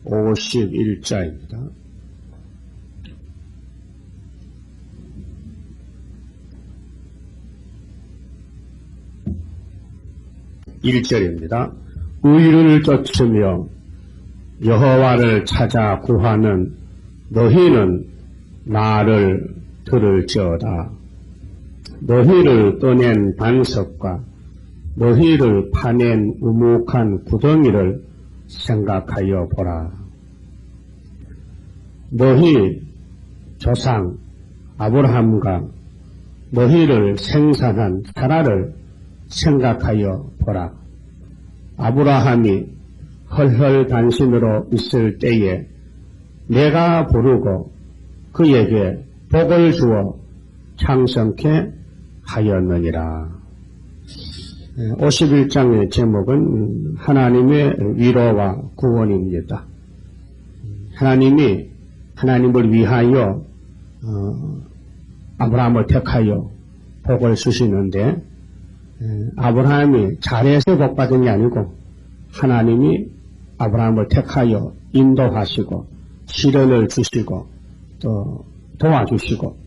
51자입니다. (1절입니다) 의를 쫓으며 여호와를 찾아 구하는 너희는 나를 들을지어다. 너희를 떠낸 반석과 너희를 파낸 우묵한 구덩이를 생각하여 보라. 너희 조상 아브라함과 너희를 생산한 사라를 생각하여 보라. 아브라함이 헐헐단신으로 있을 때에 내가 부르고 그에게 복을 주어 창성케 하였느니라. 51장의 제목은 하나님의 위로와 구원입니다. 하나님이 하나님을 위하여 아브라함을 택하여 복을 주시는데 아브라함이 잘해서 복 받은 게 아니고 하나님이 아브라함을 택하여 인도하시고 시련을 주시고 또 도와주시고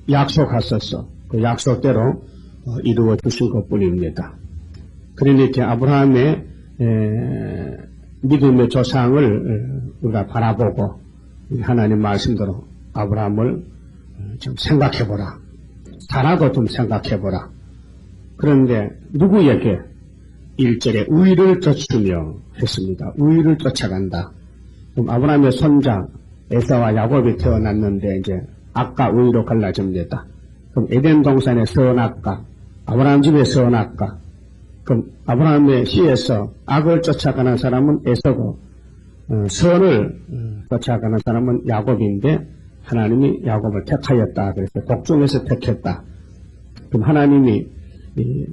약속하셔서 그 약속대로 이루어 주신 것뿐입니다. 그러니까 아브라함의 믿음의 조상을 우리가 바라보고 하나님 말씀대로 아브라함을 좀 생각해보라. 사라도 좀 생각해보라. 그런데 누구에게 1절에 의를 쫓으며 했습니다. 의를 쫓아간다. 그럼 아브라함의 손자 에사와 야곱이 태어났는데 이제 악과 의로 갈라집니다. 그럼 에덴 동산의 선악과 아브라함 집의 선악과, 그럼 아브라함의 씨에서 악을 쫓아가는 사람은 에서고 선을 쫓아가는 사람은 야곱인데 하나님이 야곱을 택하였다. 그래서 복중에서 택했다. 그럼 하나님이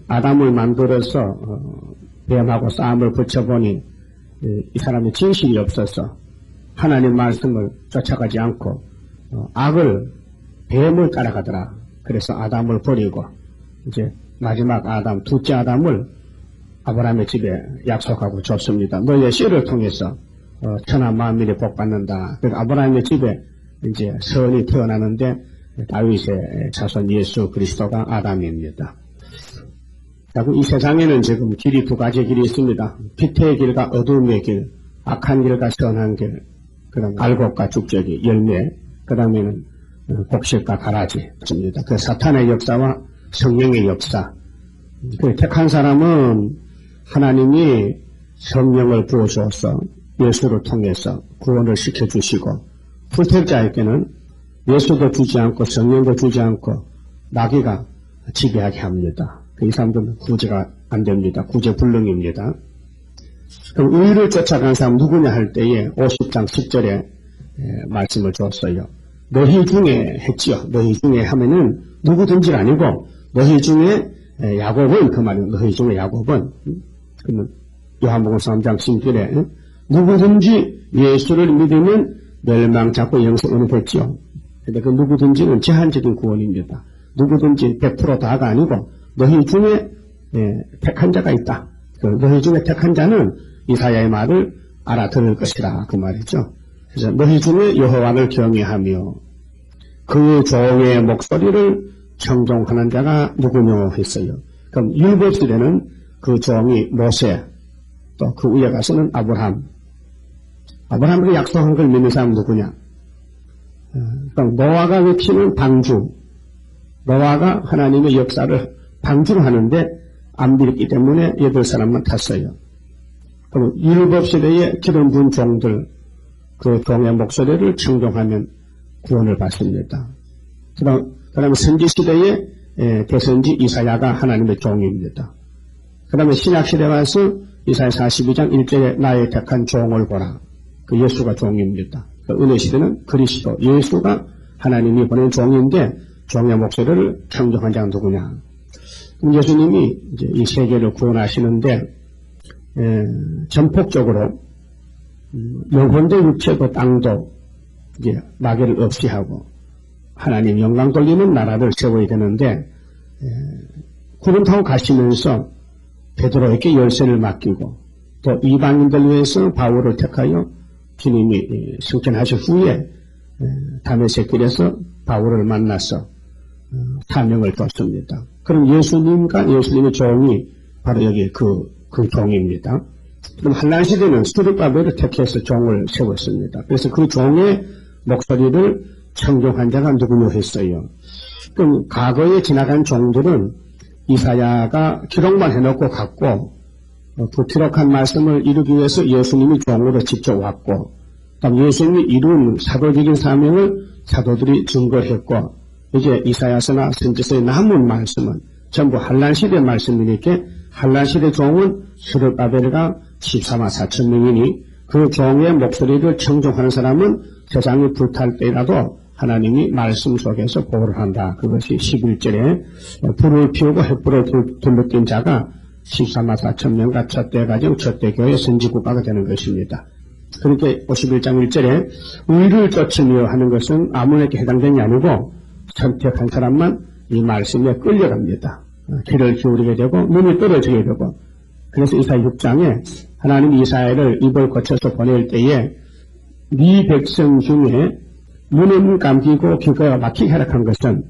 아담을 만들어서 뱀하고 싸움을 붙여보니 이 사람이 진실이 없어서 하나님 말씀을 쫓아가지 않고 악을 뱀을 따라가더라. 그래서 아담을 버리고 이제 마지막 아담, 둘째 아담을 아브라함의 집에 약속하고 줬습니다. 너의 씨를 통해서 천하 만민이 복받는다. 그래서 아브라함의 집에 이제 선이 태어나는데 다윗의 자손 예수 그리스도가 아담입니다. 이 세상에는 지금 길이 두 가지 길이 있습니다. 빛의 길과 어둠의 길, 악한 길과 선한 길, 그다음 알곡과 죽적이 열매, 그 다음에는 곡식과 가라지 있습니다. 그 사탄의 역사와 성령의 역사. 그 택한 사람은 하나님이 성령을 부어주어서 예수를 통해서 구원을 시켜주시고, 불택자에게는 예수도 주지 않고 성령도 주지 않고 마귀가 지배하게 합니다. 이 사람들은 구제가 안 됩니다. 구제불능입니다. 그럼 의를 쫓아간 사람 누구냐 할 때에 50장 10절에 말씀을 줬어요. 너희 중에 했지요. 너희 중에 하면은 누구든지 아니고 너희 중에 야곱은, 그 말은 너희 중에 야곱은, 그러면 요한복음 3장 10절에 누구든지 예수를 믿으면 멸망 잡고 영생을 얻겠지요. 근데 그 누구든지는 제한적인 구원입니다. 누구든지 100% 다가 아니고 너희 중에 택한 자가 있다. 너희 중에 택한 자는 이사야의 말을 알아들을 것이라, 그 말이죠. 그래서 너희 중에 여호와를 경외하며 그 종의 목소리를 청종하는 자가 누구냐 했어요. 그럼 율법시대는 그 종이 모세, 또 그 위에 가서는 아브라함. 아브라함에게 약속한 걸 믿는 사람은 누구냐? 그럼 노아가 외치는 방주. 노아가 하나님의 역사를 방주를 하는데 안 믿기 때문에 8사람만 탔어요. 그럼 율법시대에 기름 부은 종들, 그 종의 목소리를 청종하면 구원을 받습니다. 그 다음에 선지시대에 대선지 이사야가 하나님의 종입니다. 그 다음에 신약시대에 와서 이사야 42장 1절에 나의 택한 종을 보라. 그 예수가 종입니다. 그 은혜시대는 그리스도, 예수가 하나님이 보낸 종인데 종의 목소리를 청종한 자는 누구냐? 예수님이 이제 이 세계를 구원하시는데 전폭적으로 영혼도 육체도 땅도 이제 마귀를 없이 하고 하나님 영광 돌리는 나라를 세워야 되는데 구름 타고 가시면서 베드로에게 열쇠를 맡기고 또 이방인들 위해서 바울을 택하여 주님이 승천하신 후에 다메섹 길에서 바울을 만나서 사명을 줬습니다. 그럼 예수님과 예수님의 종이 바로 여기 그 종입니다. 그럼 한란 시대는 스룹바벨을 택해서 종을 세웠습니다. 그래서 그 종의 목소리를 청종한 자가 누구냐 했어요. 그럼 과거에 지나간 종들은 이사야가 기록만 해놓고 갔고 그 기록한 말씀을 이루기 위해서 예수님이 종으로 직접 왔고 또 예수님이 이룬 사도적인 사명을 사도들이 증거했고 이제 이사야서나 선지서에 남은 말씀은 전부 한란시대 말씀이니까 한란시대 종은 스룹바벨과 14만 4천 명이니 그 종의 목소리를 청종하는 사람은 세상이 불탈 때라도 하나님이 말씀 속에서 보호를 한다. 그것이 11절에 불을 피우고 횃불을 둘러뀐 자가 14만 4천 명과 첫대 가정, 첫대 교회 선지국가가 되는 것입니다. 그렇게 51장 1절에 의를 쫓으며 하는 것은 아무에게 해당되는 게 아니고 선택한 사람만 이 말씀에 끌려갑니다. 귀를 기울이게 되고 눈이 떨어지게 되고 그래서 이사야 6장에 하나님 이사야를 입을 거쳐서 보낼 때에 네 백성 중에 눈은 감기고 귀가 막히게 하락한 것은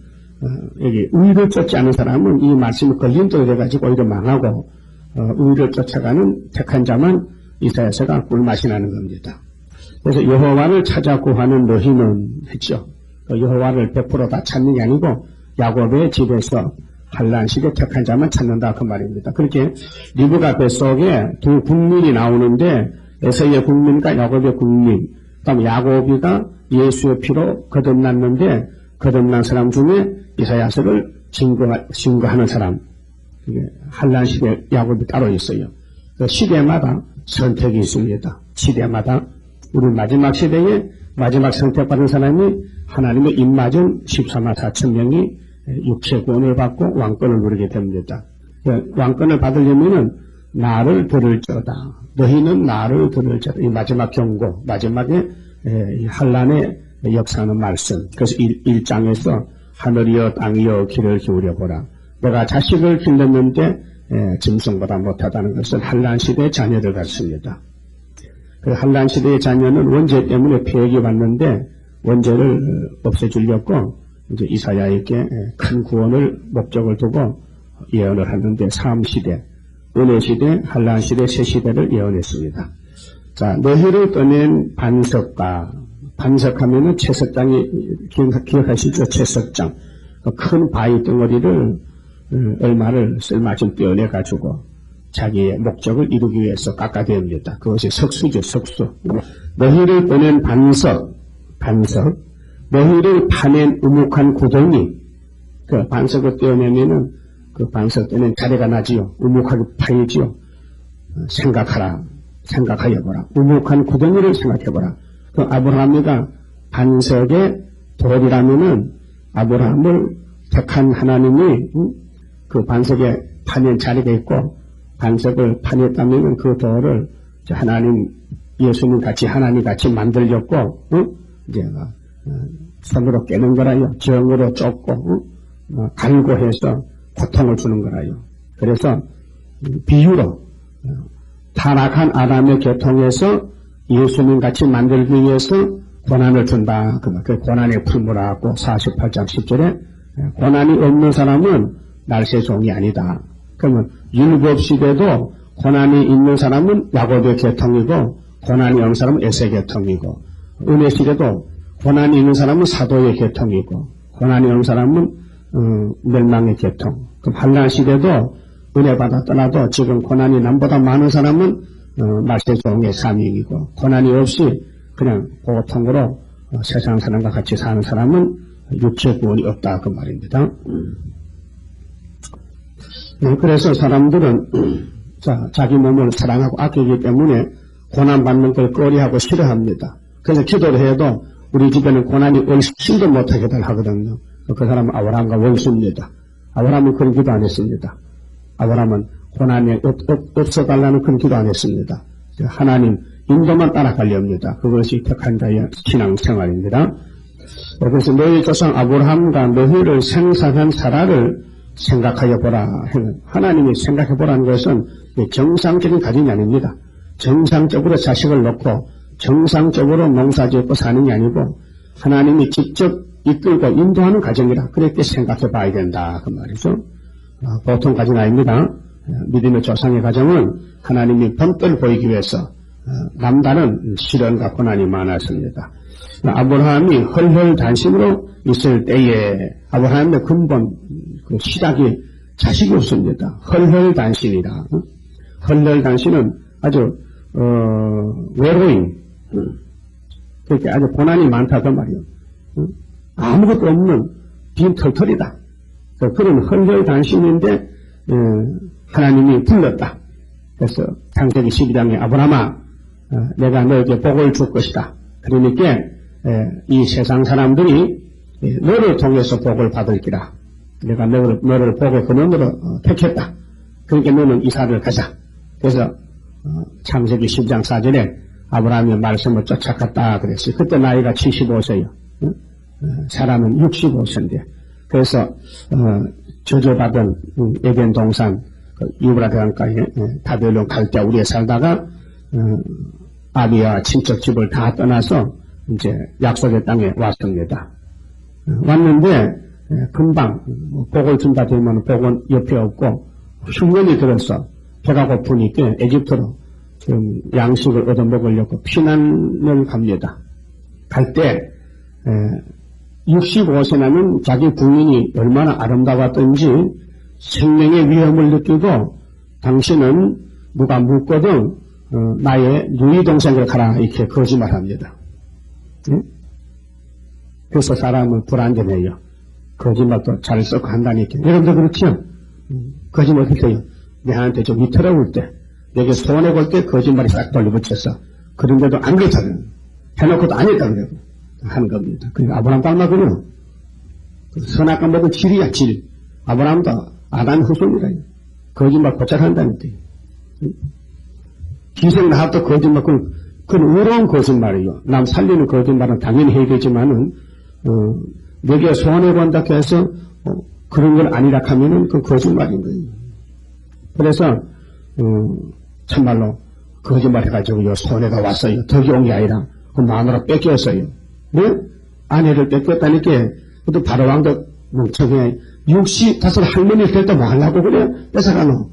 여기 의를 쫓지 않은 사람은 이 말씀이 걸림돌이 돼가지고 오히려 망하고 의를 쫓아가는 택한 자만 이사야서가 꿀맛이 나는 겁니다. 그래서 여호와를 찾아 구하는 너희는 했죠. 여호와를 100% 다 찾는 게 아니고 야곱의 집에서 한란 시대 택한 자만 찾는다 그 말입니다. 그렇게 리브가 뱃속에 두 국민이 나오는데 에서의 국민과 야곱의 국민, 그다음 야곱이가 예수의 피로 거듭났는데 거듭난 사람 중에 이사야서를 증거하는 사람, 한란 시대 야곱이 따로 있어요. 그 시대마다 선택이 있습니다. 시대마다 우리 마지막 시대에 마지막 선택받은 사람이 하나님의 입맞은 14만 4천 명이 육체 구원을 받고 왕권을 누리게 됩니다. 왕권을 받으려면은 나를 들을지어다. 너희는 나를 들을지어다. 이 마지막 경고, 마지막에 한란의 역사하는 말씀. 그래서 1장에서 하늘이여 땅이여 귀를 기울여보라. 내가 자식을 길렀는데 짐승보다 못하다는 것은 한란 시대의 자녀들 같습니다. 그 한란 시대의 자녀는 원죄 때문에 폐역이 받는데 원죄를 없애주려고 이제 이사야에게 큰 구원을 목적을 두고 예언을 하는데 삼시대, 은혜시대, 한란시대, 새시대를 예언했습니다. 자, 너희를 꺼낸 반석과 반석하면은 채석장이 기억하시죠? 채석장. 큰 바위 덩어리를 얼마를 쓸마좀 떼어내가지고 자기의 목적을 이루기 위해서 깎아대옵니다. 그것이 석수죠, 석수. 너희를 꺼낸 반석, 너희를 파낸 우묵한 구덩이, 그 반석을 떼어내면은 그 반석 떼는 자리가 나지요. 우묵하게 파이지요. 생각하여보라. 우묵한 구덩이를 생각해보라. 그 아브라함이가 반석의 돌이라면은 아브라함을 택한 하나님이 그 반석에 파낸 자리가 있고 반석을 파냈다면은 그 돌을 하나님, 예수님 같이 하나님 같이 만들렸고, 이제 손으로 깨는 거라요. 정으로 쫓고, 갈고해서 고통을 주는 거라요. 그래서 비유로 타락한 아담의 계통에서 예수님 같이 만들기 위해서 고난을 준다. 그 고난의 풀무라고 48장 10절에 고난이 없는 사람은 날새 종이 아니다. 그러면 율법 시대도 고난이 있는 사람은 야곱의 계통이고 고난이 없는 사람은 에서의 계통이고 은혜 시대도 고난이 있는 사람은 사도의 계통이고 고난이 없는 사람은 멸망의 계통. 그럼 한란 시대도 은혜 받아 떠나도 지금 고난이 남보다 많은 사람은 말세 종의 사명이고 고난이 없이 그냥 보통으로 세상 사람과 같이 사는 사람은 육체 구원이 없다 그 말입니다. 그래서 사람들은 자기 몸을 사랑하고 아끼기 때문에 고난받는 걸 꺼리하고 싫어합니다. 그래서 기도를 해도 우리 집에는 고난이 얼씬도 못하게 하거든요. 그 사람은 아브라함과 원수입니다. 아브라함은 그런 기도 안 했습니다. 아브라함은 고난이 없어달라는 그런 기도 안 했습니다. 하나님 인도만 따라가려 합니다. 그것이 택한 자의 신앙생활입니다. 그래서 너희 조상 아브라함과 너희를 생산한 사라를 생각하여 보라. 하나님이 생각해 보라는 것은 정상적인 가정이 아닙니다. 정상적으로 자식을 놓고 정상적으로 농사 짓고 사는 게 아니고 하나님이 직접 이끌고 인도하는 과정이라 그렇게 생각해 봐야 된다. 그 말이죠. 보통 과정이 아닙니다. 믿음의 조상의 과정은 하나님이 본때를 보이기 위해서 남다른 시련과 고난이 많았습니다. 아브라함이 헐헐단신으로 있을 때에 아브라함의 근본 그 시작이 자식이 없습니다. 헐헐단신이다. 헐헐단신은 아주 외로임, 그렇게 아주 고난이 많다고 말이요. 아무것도 없는 빈 털털이다. 그런 헐헐단신인데 하나님이 불렀다. 그래서 창세기 12장에 아브라함아, 내가 너에게 복을 줄 것이다. 그러니까 이 세상 사람들이 너를 통해서 복을 받을기라. 내가 너를 복의 근원으로 택했다. 그러니까 너는 이사를 가자. 그래서 창세기 10장 4절에 아브라함의 말씀을 쫓아갔다 그랬어요. 그때 나이가 75세요. 사람은 65세인데. 그래서 저주받은 에덴 동산 유브라데 강가에 바벨론 갈대우리에 살다가 아비와 친척 집을 다 떠나서 이제 약속의 땅에 왔습니다. 왔는데 금방 복을 준다 되면 복은 옆에 없고 흉년이 들어서 배가 고프니까 에집트로 지금 양식을 얻어먹으려고 피난을 갑니다. 갈 때 65세 나면 자기 부인이 얼마나 아름다웠던지 생명의 위험을 느끼고 당신은 누가 묻거든 나의 누이 동생을 가라 이렇게 거짓말합니다. 응? 그래서 사람을 불안정해요. 거짓말도 잘 썩고 한다니까. 여러분도 그렇죠? 거짓말 했어요. 내한테 좀 위태로울 때, 내게 손해 볼 때 거짓말이 싹 돌려붙여서 그런데도 안 그랬잖아요. 해놓고도 안 했다 그래도 하는 겁니다. 그러니까 아브라함 닮았군요. 선악과 모두 질이야 질. 아브라함도 아담 후손이라. 거짓말 고찰 한다니까. 기생 나합도 거짓말, 그건 의로운 거짓말이요. 남 살리는 거짓말은 당연히 해야 되지만은 내게 손해 본다 해서 그런 걸 아니라 하면은 그 거짓말인 거예요. 그래서 참말로 거짓말 해가지고 손해가 왔어요. 덕이 온 게 아니라 그 마누라 뺏겼어요. 네? 아내를 뺏겼다니까 또 바로왕도 멍청해. 65 할머니를 됐다 뭐 하려고 그래? 뺏어가노.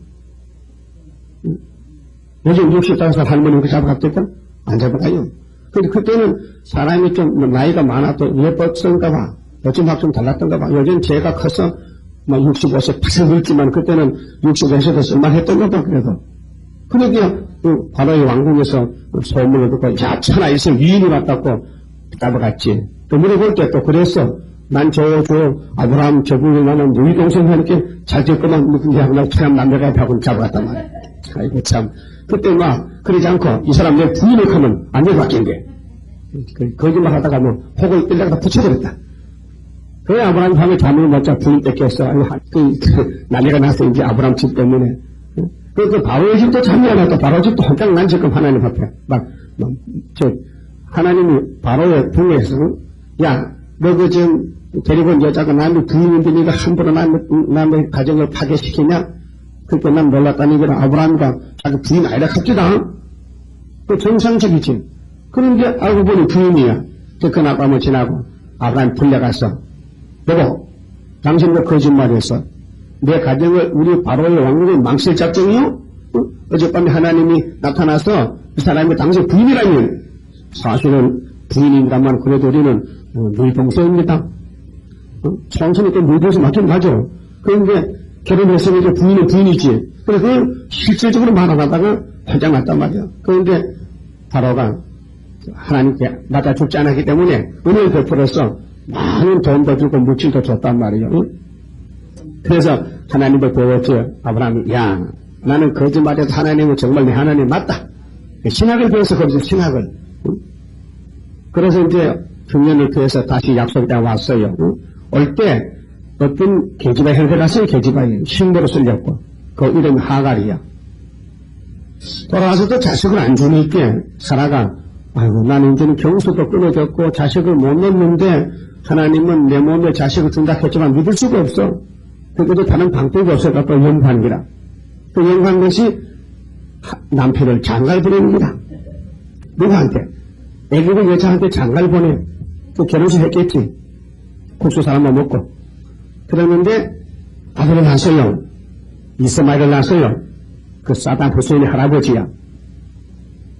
요즘 65살 할머니 그 잡아갔겠다? 안 잡아가요. 근데 그때는 사람이 좀 나이가 많아도 예뻤던가 봐. 요즘 좀 달랐던가 봐. 요즘 제가 커서 65세 팍 늙지만 그때는 65세도 쓸만했던가 봐. 그래도. 그러니까 바로의 왕궁에서 소문을 듣고 야 천하 있을 위인이 왔다고 잡아갔지. 또 물어볼 때 또 그랬어. 난 저 아브라함 저분이 나는 누이 동생 하니까 잘 될 거만 누군지 하고 나 참 남자가 하고 잡아갔단 말이야. 아이고 참. 그때 그러지 않고 이 사람 내 부인을 하면 안 돼바뀐대. 거짓말 하다가 혹을 끌다가 붙여버렸다. 그래 아브라함 밤에 잠을 못 자 부인 뺏겼어. 난리가 났어 이제 아브라함 집 때문에. 그 바로의 집도 잠이 안 왔다. 바로 집도 혼짝 난 지금 하나님 앞에 하나님이 바로의 부에서 야 너 그 지금 데리고 온 여자가 남의 부인인데 네가 함부로 남의 가정을 파괴시키냐? 그때 난 놀랐다니 그래 아브라함과 자기 부인 아니라 갑시다. 그 정상적이지. 그런데 알고 보니 부인이야. 그 낮밤을 지나고 아브라함이 불려갔어. 여보, 당신도 거짓말했어. 내 가정을 우리 바로의 왕국을 망칠 작정이요? 어젯밤에 하나님이 나타나서 이 사람이 당신 부인이라면 사실은 부인인가만 그래도 우리는 누이 동생입니다. 총선이 또 누이 동생 맞긴 맞죠. 그런데 결혼했으면 이제 부인은 부인이지. 그래서 그걸 실질적으로 말아가다가 화장 났단 말이야. 그런데 바로가 하나님께 나다 죽지 않았기 때문에 은혜를 베풀어서 많은 돈도 주고 물질도 줬단 말이에요. 그래서 하나님을 보였죠. 아브라함이 야 나는 거짓말해서 하나님은 정말 내 하나님 맞다. 신학을 배워서 거기서 신학을. 그래서 이제 흉년을 피해서 다시 약속에 왔어요. 올 때 어떤 계집아이 행세갔어요. 계집아이 신부로 쓸렸고 그 이름이 하갈이야. 돌아와서 또 자식을 안 주니까 사라가 아이고 나는 이제는 경수도 끊어졌고 자식을 못 낳는데 하나님은 내 몸에 자식을 준다 했지만 믿을 수가 없어. 그래도 다른 방법이 없어서 또 연구한 거라. 그 연구한 것이 남편을 장가를 보내는 거다. 누구한테? 애국의 여자한테 장가를 보내. 그 결혼식 했겠지. 국수 사람만 먹고. 그랬는데 아들을 낳았어요. 이스마엘을 낳았어요. 그 사담 후세인의 할아버지야.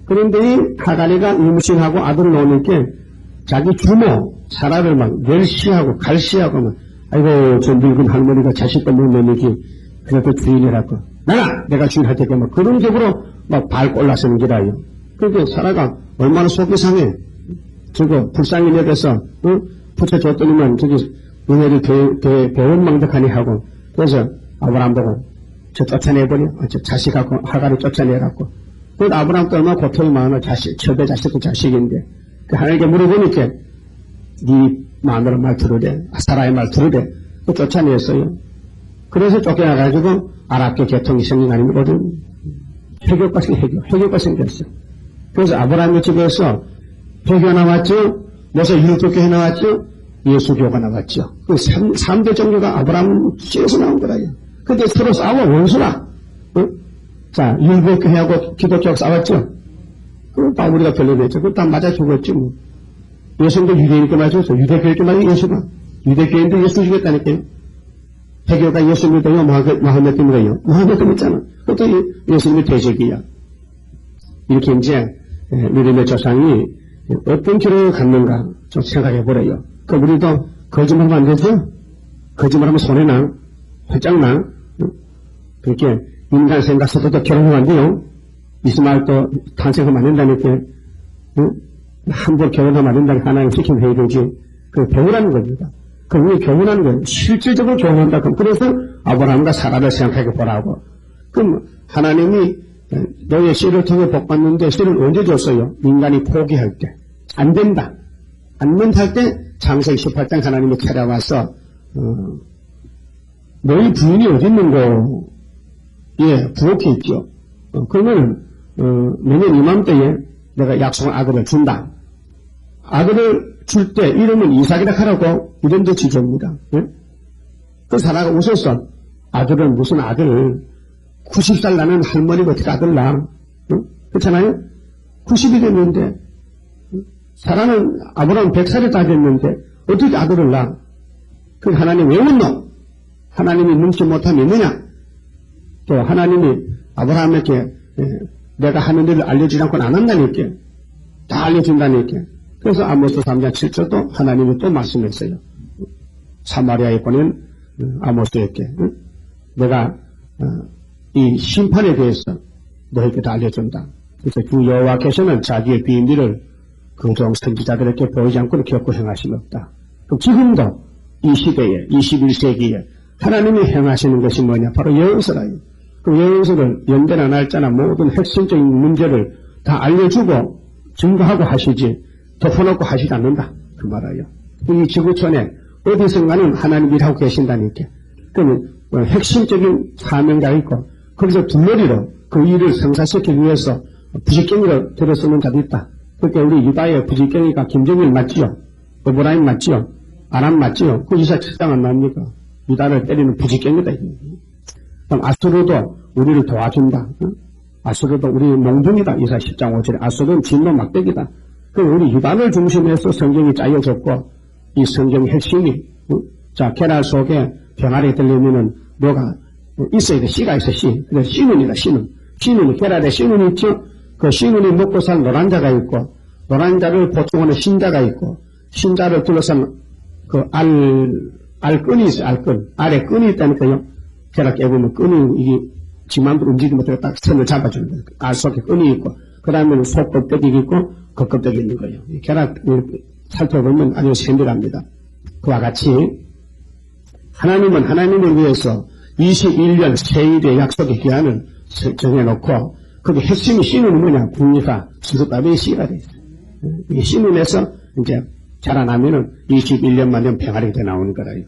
그런데 이 하가리가 임신하고 아들을 낳으니까 자기 주모 사라를 막 멸시하고 갈시하고 막 아이고 저 늙은 할머니가 자식도 못 내니기 그래도 주인이라고 나가 내가 주인할 테니까 막 그런 식으로 막 발 꼴라서는 기라요. 그런데 사라가 얼마나 속이 상해. 저거 불쌍히 여겨서 붙여줬더니만 저기 은혜를 대원망덕하니 하고 그래서 아브라함 보고 저 쫓아내버려. 저 자식하고 하가리 쫓아내갖고 그 아브라함도 얼마나 고통이 많아. 자식 철배 자식도 자식인데 그 하나님께 물어보니까 네 마누라 말 들으래. 사라의 말 들으래. 그 쫓아냈어요. 그래서 쫓겨나가지고 아랍계 계통이 생긴 아니거든. 회교가 생겼어. 그래서 아브라함의 집에서 회교가 나왔죠. 모세 율법교가 나왔죠. 예수교가 나왔죠. 그 3대 종교가 아브라함 씨에서 나온 거라요. 근데 서로 싸워 원수라. 자, 율법교하고 기독교하고 싸웠죠. 그럼 다 우리가 결론냈죠. 그럼 다 맞아 죽었지 뭐. 예수님도 유대인께 맞았어. 유대교인께 맞아 예수가. 유대교인도 예수 죽였다니까요. 회교가 예수 믿어요. 마하메트 믿어요. 마하메트 믿잖아. 그것도 예수님의 대적이야. 이렇게 이제 믿음의 조상이 어떤 길을 갔는가 좀 생각해보래요. 그 우리도 거짓말하면 안 되죠? 거짓말하면 손해나 회장나 그렇게 인간 생각 속에도 결혼하면 안 돼요. 이스마엘도 탄생하면 안 된다니까. 함부로 결혼하면 안 된다니까 하나님 시키면 해야 되지. 그 배우라는 겁니다. 그게 교훈하는 거예요. 실질적으로 교훈한다. 그래서 아브라함과 사라를 생각해 보라고. 그럼 하나님이 너의 씨를 통해 복 받는데 씨를 언제 줬어요? 인간이 포기할 때. 안 된다. 안 된다 할 때 창세기 18장 하나님이 찾아와서 너희 부인이 어디 있는고? 예, 부엌에 있죠. 그러면 내년 이맘때에 내가 약속한 아들을 준다. 아들을 줄 때 이름은 이삭이라 하라고 이름도 지줍니다. 예? 그 사라가 웃었어. 아들은 무슨 아들? 90살 나는 할머니가 어떻게 아들 낳아? 그렇잖아요? 90이 됐는데 사라는 아브라함 100살이 다 됐는데 어떻게 아들을 낳아? 그 하나님 왜 웃노? 하나님이 눈치 못함이 있느냐? 또 하나님이 아브라함에게 내가 하는 일을 알려주지 않고는 안 한다니까. 다 알려준다니까. 그래서 아모스 3장 7절도 하나님이 또 말씀했어요. 사마리아에 보낸 아모스에게 내가 이 심판에 대해서 너에게 다 알려준다. 그래서 주 여호와께서는 자기의 비밀을 그종 선지자들에게 보이지 않고는 결코 행하심이 없다. 그럼 지금도 이 시대에 21세기에 하나님이 행하시는 것이 뭐냐? 바로 예언서라요. 그 예언서를 연대나 날짜나 모든 핵심적인 문제를 다 알려주고 증거하고 하시지 덮어놓고 하시지 않는다. 그 말이에요. 이 지구촌에 어디선가는 하나님이 일하고 계신다니까. 그러면 핵심적인 사명자가 있고 거기서 둘러리로 그 일을 성사시키기 위해서 부지깽이로 들어서는 자도 있다. 그러니까 우리 유다의 부지깽이가 김정일 맞지요? 에브라임 맞지요? 아람 맞지요? 그 이삭 7장 안 나옵니까? 유다를 때리는 부지깽이다. 그럼 아수르도 우리를 도와준다. 아수르도 우리 몽둥이다. 이삭 10장 5절에 아수르는 진노 막대기다. 그럼 우리 유다를 중심해서 성경이 짜여졌고 이 성경의 핵심이 자 계란 속에 병아리 들려면은 뭐가 있어야 돼. 씨가 있어. 씨. 그래서 씨눈이다. 씨눈. 씨눈이 계란에 씨눈이 있죠. 그 씨눈이 먹고 살 노란자가 있고 노란자를 보충하는 신자가 있고 신자를 둘러싼 그 알끈이 있어요. 알끈. 알에 끈이 있다니까요. 계란 깨보면 끈이 이게 지만대로 움직이지 못하게 딱 선을 잡아주는 거예요. 알 속에 끈이 있고 그 다음에는 속 껍데기 있고 겉껍데기 있는 거예요. 계란 살펴보면 아주 세밀합니다. 그와 같이 하나님은 하나님을 위해서 21년 세일의 약속의 기한을 정해놓고 거기 핵심이 씨눈이 뭐냐? 국리가 수수밥의 씨가 돼 있어요. 이 씨눈에서 이제 자라나면은 21년만 되면 병아리가 돼 나오는 거라요.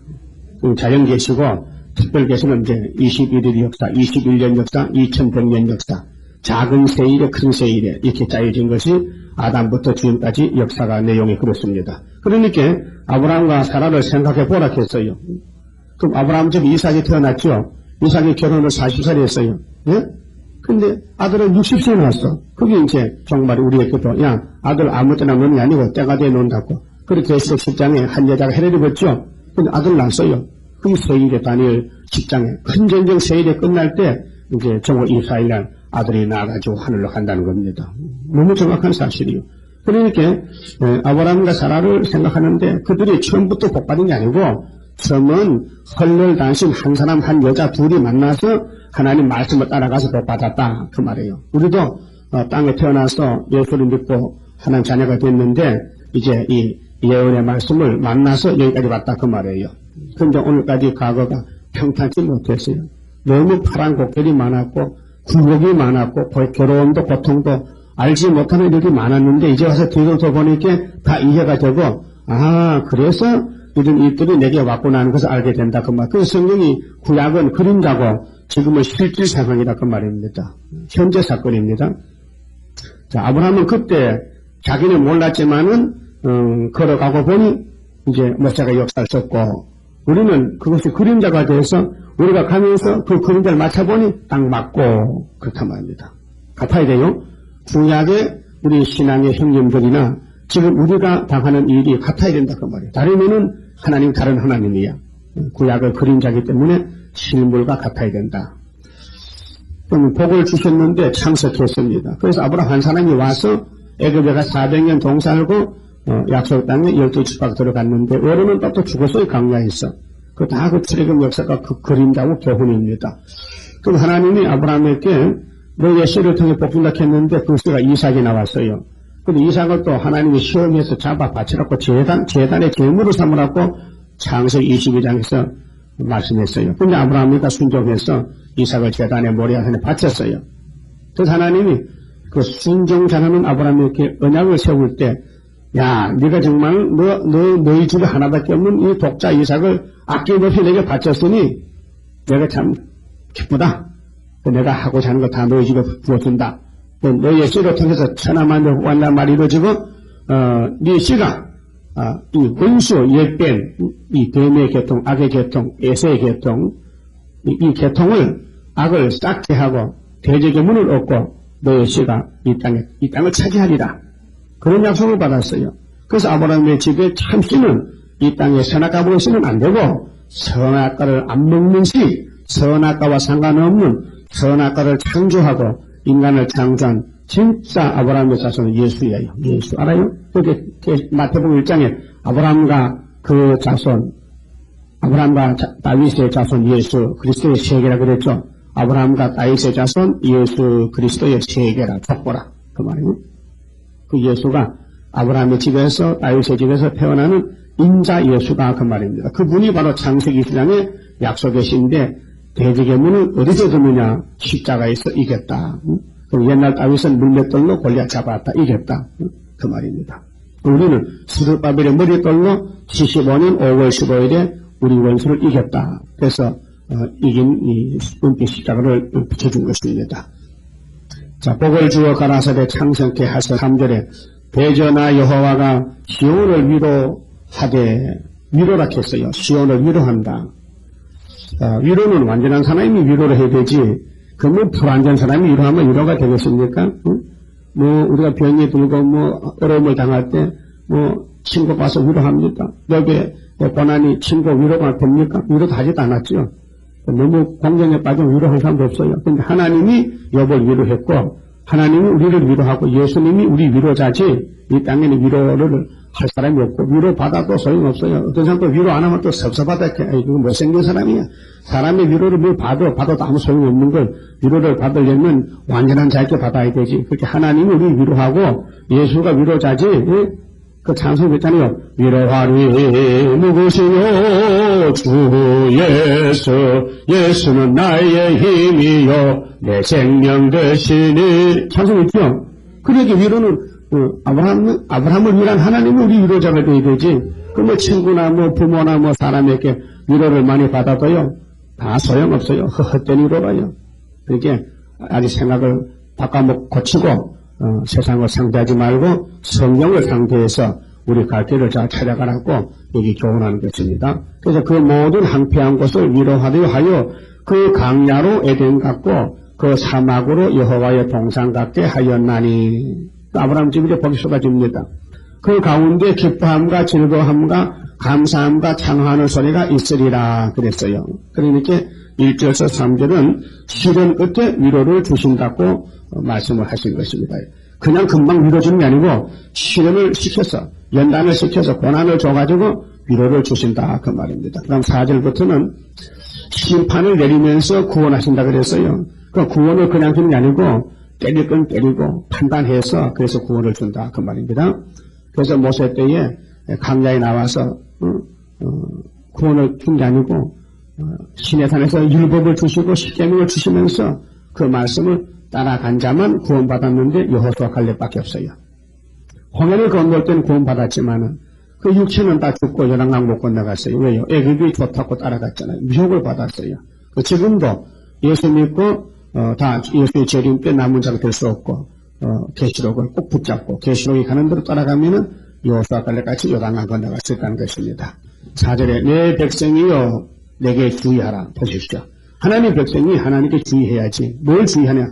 자연계시고 특별계시는 이제 21일 역사, 21년 역사, 2100년 역사, 작은 세일에 큰 세일에 이렇게 짜여진 것이 아담부터 지금까지 역사가 내용이 그렇습니다. 그러니까 아브라함과 사라를 생각해 보라 했어요. 그럼 아브라함 집 이삭이 태어났죠. 이삭이 결혼을 40살에 했어요. 예? 근데 아들은 60세에 낳았어. 그게 이제 정말 우리에게도, 야, 아들 아무 때나 놓는 게 아니고 때가 돼 놓는다고. 그렇게 계시록 10장에 한 여자가 해를 입었죠. 근데 아들 낳았어요. 그게 세일의 다니엘 10장에 큰 전쟁 세일이 끝날 때 이제 정오 24일날 아들이 나가지고 하늘로 간다는 겁니다. 너무 정확한 사실이요. 그러니까 아브라함과 사라를 생각하는데 그들이 처음부터 복받은 게 아니고 처음은 헐렬단신 한 사람 한 여자 둘이 만나서 하나님 말씀을 따라가서 복받았다 그 말이에요. 우리도 땅에 태어나서 예수를 믿고 하나님 자녀가 됐는데 이제 이 예언의 말씀을 만나서 여기까지 왔다 그 말이에요. 그런데 오늘까지 과거가 평탄치 못했어요. 너무 파란 곡들이 많았고 굴곡이 많았고 괴로움도 고통도 알지 못하는 일이 많았는데 이제 와서 뒤돌아서 보니까 다 이해가 되고 그래서 이런 일들이 내게 왔구나 하는 것을 알게 된다 그 말. 그래서 성경이 구약은 그림자고 지금은 실질 상황이다 그 말입니다. 현재 사건입니다. 자, 아브라함은 그때 자기는 몰랐지만은 걸어가고 보니 이제 모세가 역사를 썼고 우리는 그것이 그림자가 돼서 우리가 가면서 그 그림자를 맞춰보니 딱 맞고 그렇단 말입니다. 같아야 돼요. 구약의 우리 신앙의 형님들이나 지금 우리가 당하는 일이 같아야 된다 그 말이에요. 다르면은 하나님 다른 하나님이야. 구약의 그림자이기 때문에 실물과 같아야 된다. 그럼 복을 주셨는데 참석했습니다. 그래서 아브라함 한 사람이 와서 애굽에 가 400년 동살고 약속 땅에 12지파가 들어갔는데 어른은 또 죽었어요. 강야에서. 그 다 그 출애굽 역사가 그 그림자고 교훈입니다. 그럼 하나님이 아브라함에게 너의 씨를 통해 복준다 했는데 그 씨가 이삭이 나왔어요. 근데 이삭을 또 하나님이 시험해서 잡아 바치라고 제단의 제물을 삼으라고 창세기 22장에서 말씀했어요. 근데 아브라함이가 순종해서 이삭을 제단의 모리아산에 바쳤어요. 그래서 하나님이 그 순종 잘하는 아브라함에게 언약을 세울 때 야, 네가 정말 너희 집에 하나밖에 없는 이 독자 이삭을 아낌없이 내게 바쳤으니 내가 참 기쁘다. 내가 하고자 하는 거 다 너희 집에 부어준다. 너희의 씨를 통해서 천하만국 완날말이 이루어지고 네 씨가 이 원수 역변 이 뱀의 계통, 악의 계통, 에서의 계통 이 계통을 악을 싹게 하고 대적의 문을 얻고 너희 씨가 이 땅을 차지하리라. 그런 약속을 받았어요. 그래서 아브라함의 집에 참 씨는 이 땅에 선악과로 씨는 안 되고 선악과를 안 먹는 씨, 선악과와 상관없는 선악과를 창조하고 인간을 창조한 진짜 아브라함의 자손은 예수예요. 예수 알아요? 그게 마태복음 1장에 아브라함과 그 자손, 아브라함과 다윗의 자손 예수 그리스도의 세계라 그랬죠. 아브라함과 다윗의 자손 예수 그리스도의 세계라 족보라 그 말이에요. 그 예수가 아브라함의 집에서 다윗의 집에서 태어나는 인자 예수가 그 말입니다. 그분이 바로 창세기 2장의 약속의 신인데 대적의 문을 어디서 두느냐? 십자가에서 이겼다. 그럼 옛날 다윗은 물맷돌로 골리앗 잡았다. 이겼다. 그 말입니다. 우리는 스룹바벨의 머리돌로 75년 5월 15일에 우리 원수를 이겼다. 그래서 이긴 이 은빛 십자가를 붙여준 것입니다. 자, 복을 주어 가라사대 창성케 하사 3절에 대전하 여호와가 시온을 위로하되 위로라 했어요. 시온을 위로한다. 위로는 완전한 사람이 위로를 해야 되지. 그러면 불완전한 사람이 위로하면 위로가 되겠습니까? 뭐 우리가 병이 들고 어려움을 당할 때 친구 봐서 위로합니다. 여기에 고난이 친구 위로가 됩니까? 위로도 하지도 않았죠. 너무 공경에 빠지면 위로할 사람도 없어요. 근데 하나님이 욥을 위로했고 하나님이 우리를 위로하고 예수님이 우리 위로자지 이 땅에는 위로를 할 사람이 없고 위로받아도 소용없어요. 어떤 사람도 위로 안 하면 또 섭섭하다. 이거 못생긴 사람이야. 사람의 위로를 뭘 받아도 아무 소용없는 걸 위로를 받으려면 완전한 자에게 받아야 되지. 그렇게 하나님이 우리 위로하고 예수가 위로자지. 그 찬송이 있잖아요. 위로하리 누구시요 주 예수 예수는 나의 힘이요 내 생명 되시니 찬송이 있죠. 그러게 위로는 아브라함을 위한 하나님은 우리 위로자가 되어야 되지. 그 친구나 부모나 사람에게 위로를 많이 받아도요 다 소용없어요. 헛된 위로가요. 그러니까 아직 생각을 고치고 세상을 상대하지 말고 성령을 상대해서 우리 갈 길을 잘 찾아가라고 여기 교훈하는 것입니다. 그래서 그 모든 황폐한 곳을 위로하려 하여 그 강야로 에덴 같고 그 사막으로 여호와의 동상 같게 하였나니. 아브라함 집에 복이 쏟아집니다. 그 가운데 기뻐함과 즐거움과 감사함과 찬양하는 소리가 있으리라 그랬어요. 그러니까 1절에서 3절은 시련 끝에 위로를 주신다고 말씀을 하신 것입니다. 그냥 금방 위로 주는 게 아니고 시련을 시켜서 연단을 시켜서 고난을 줘가지고 위로를 주신다 그 말입니다. 그다음 4절부터는 심판을 내리면서 구원하신다 그랬어요. 그 구원을 그냥 주는 게 아니고 때릴 건 때리고 판단해서 그래서 구원을 준다 그 말입니다. 그래서 모세 때에 강야에 나와서 구원을 준 게 아니고 시내산에서 율법을 주시고 십계명을 주시면서 그 말씀을 따라간 자만 구원받았는데 여호수아 갈렙밖에 없어요. 홍해를 건널 때는 구원받았지만은 그 육체는 다 죽고 요단강 못 건너갔어요. 왜요? 애굽이 좋다고 따라갔잖아요. 미혹을 받았어요. 지금도 예수 믿고 다 예수의 재림 때 남은 자가 될 수 없고 계시록을 꼭 붙잡고 계시록이 가는 대로 따라가면은 여호수아 갈렙같이 요단강 건너갈 수 있다는 것입니다. 4절에 내 백성이여 내게 주의하라. 보십시오. 하나님의 백성이 하나님께 주의해야지. 뭘 주의하냐?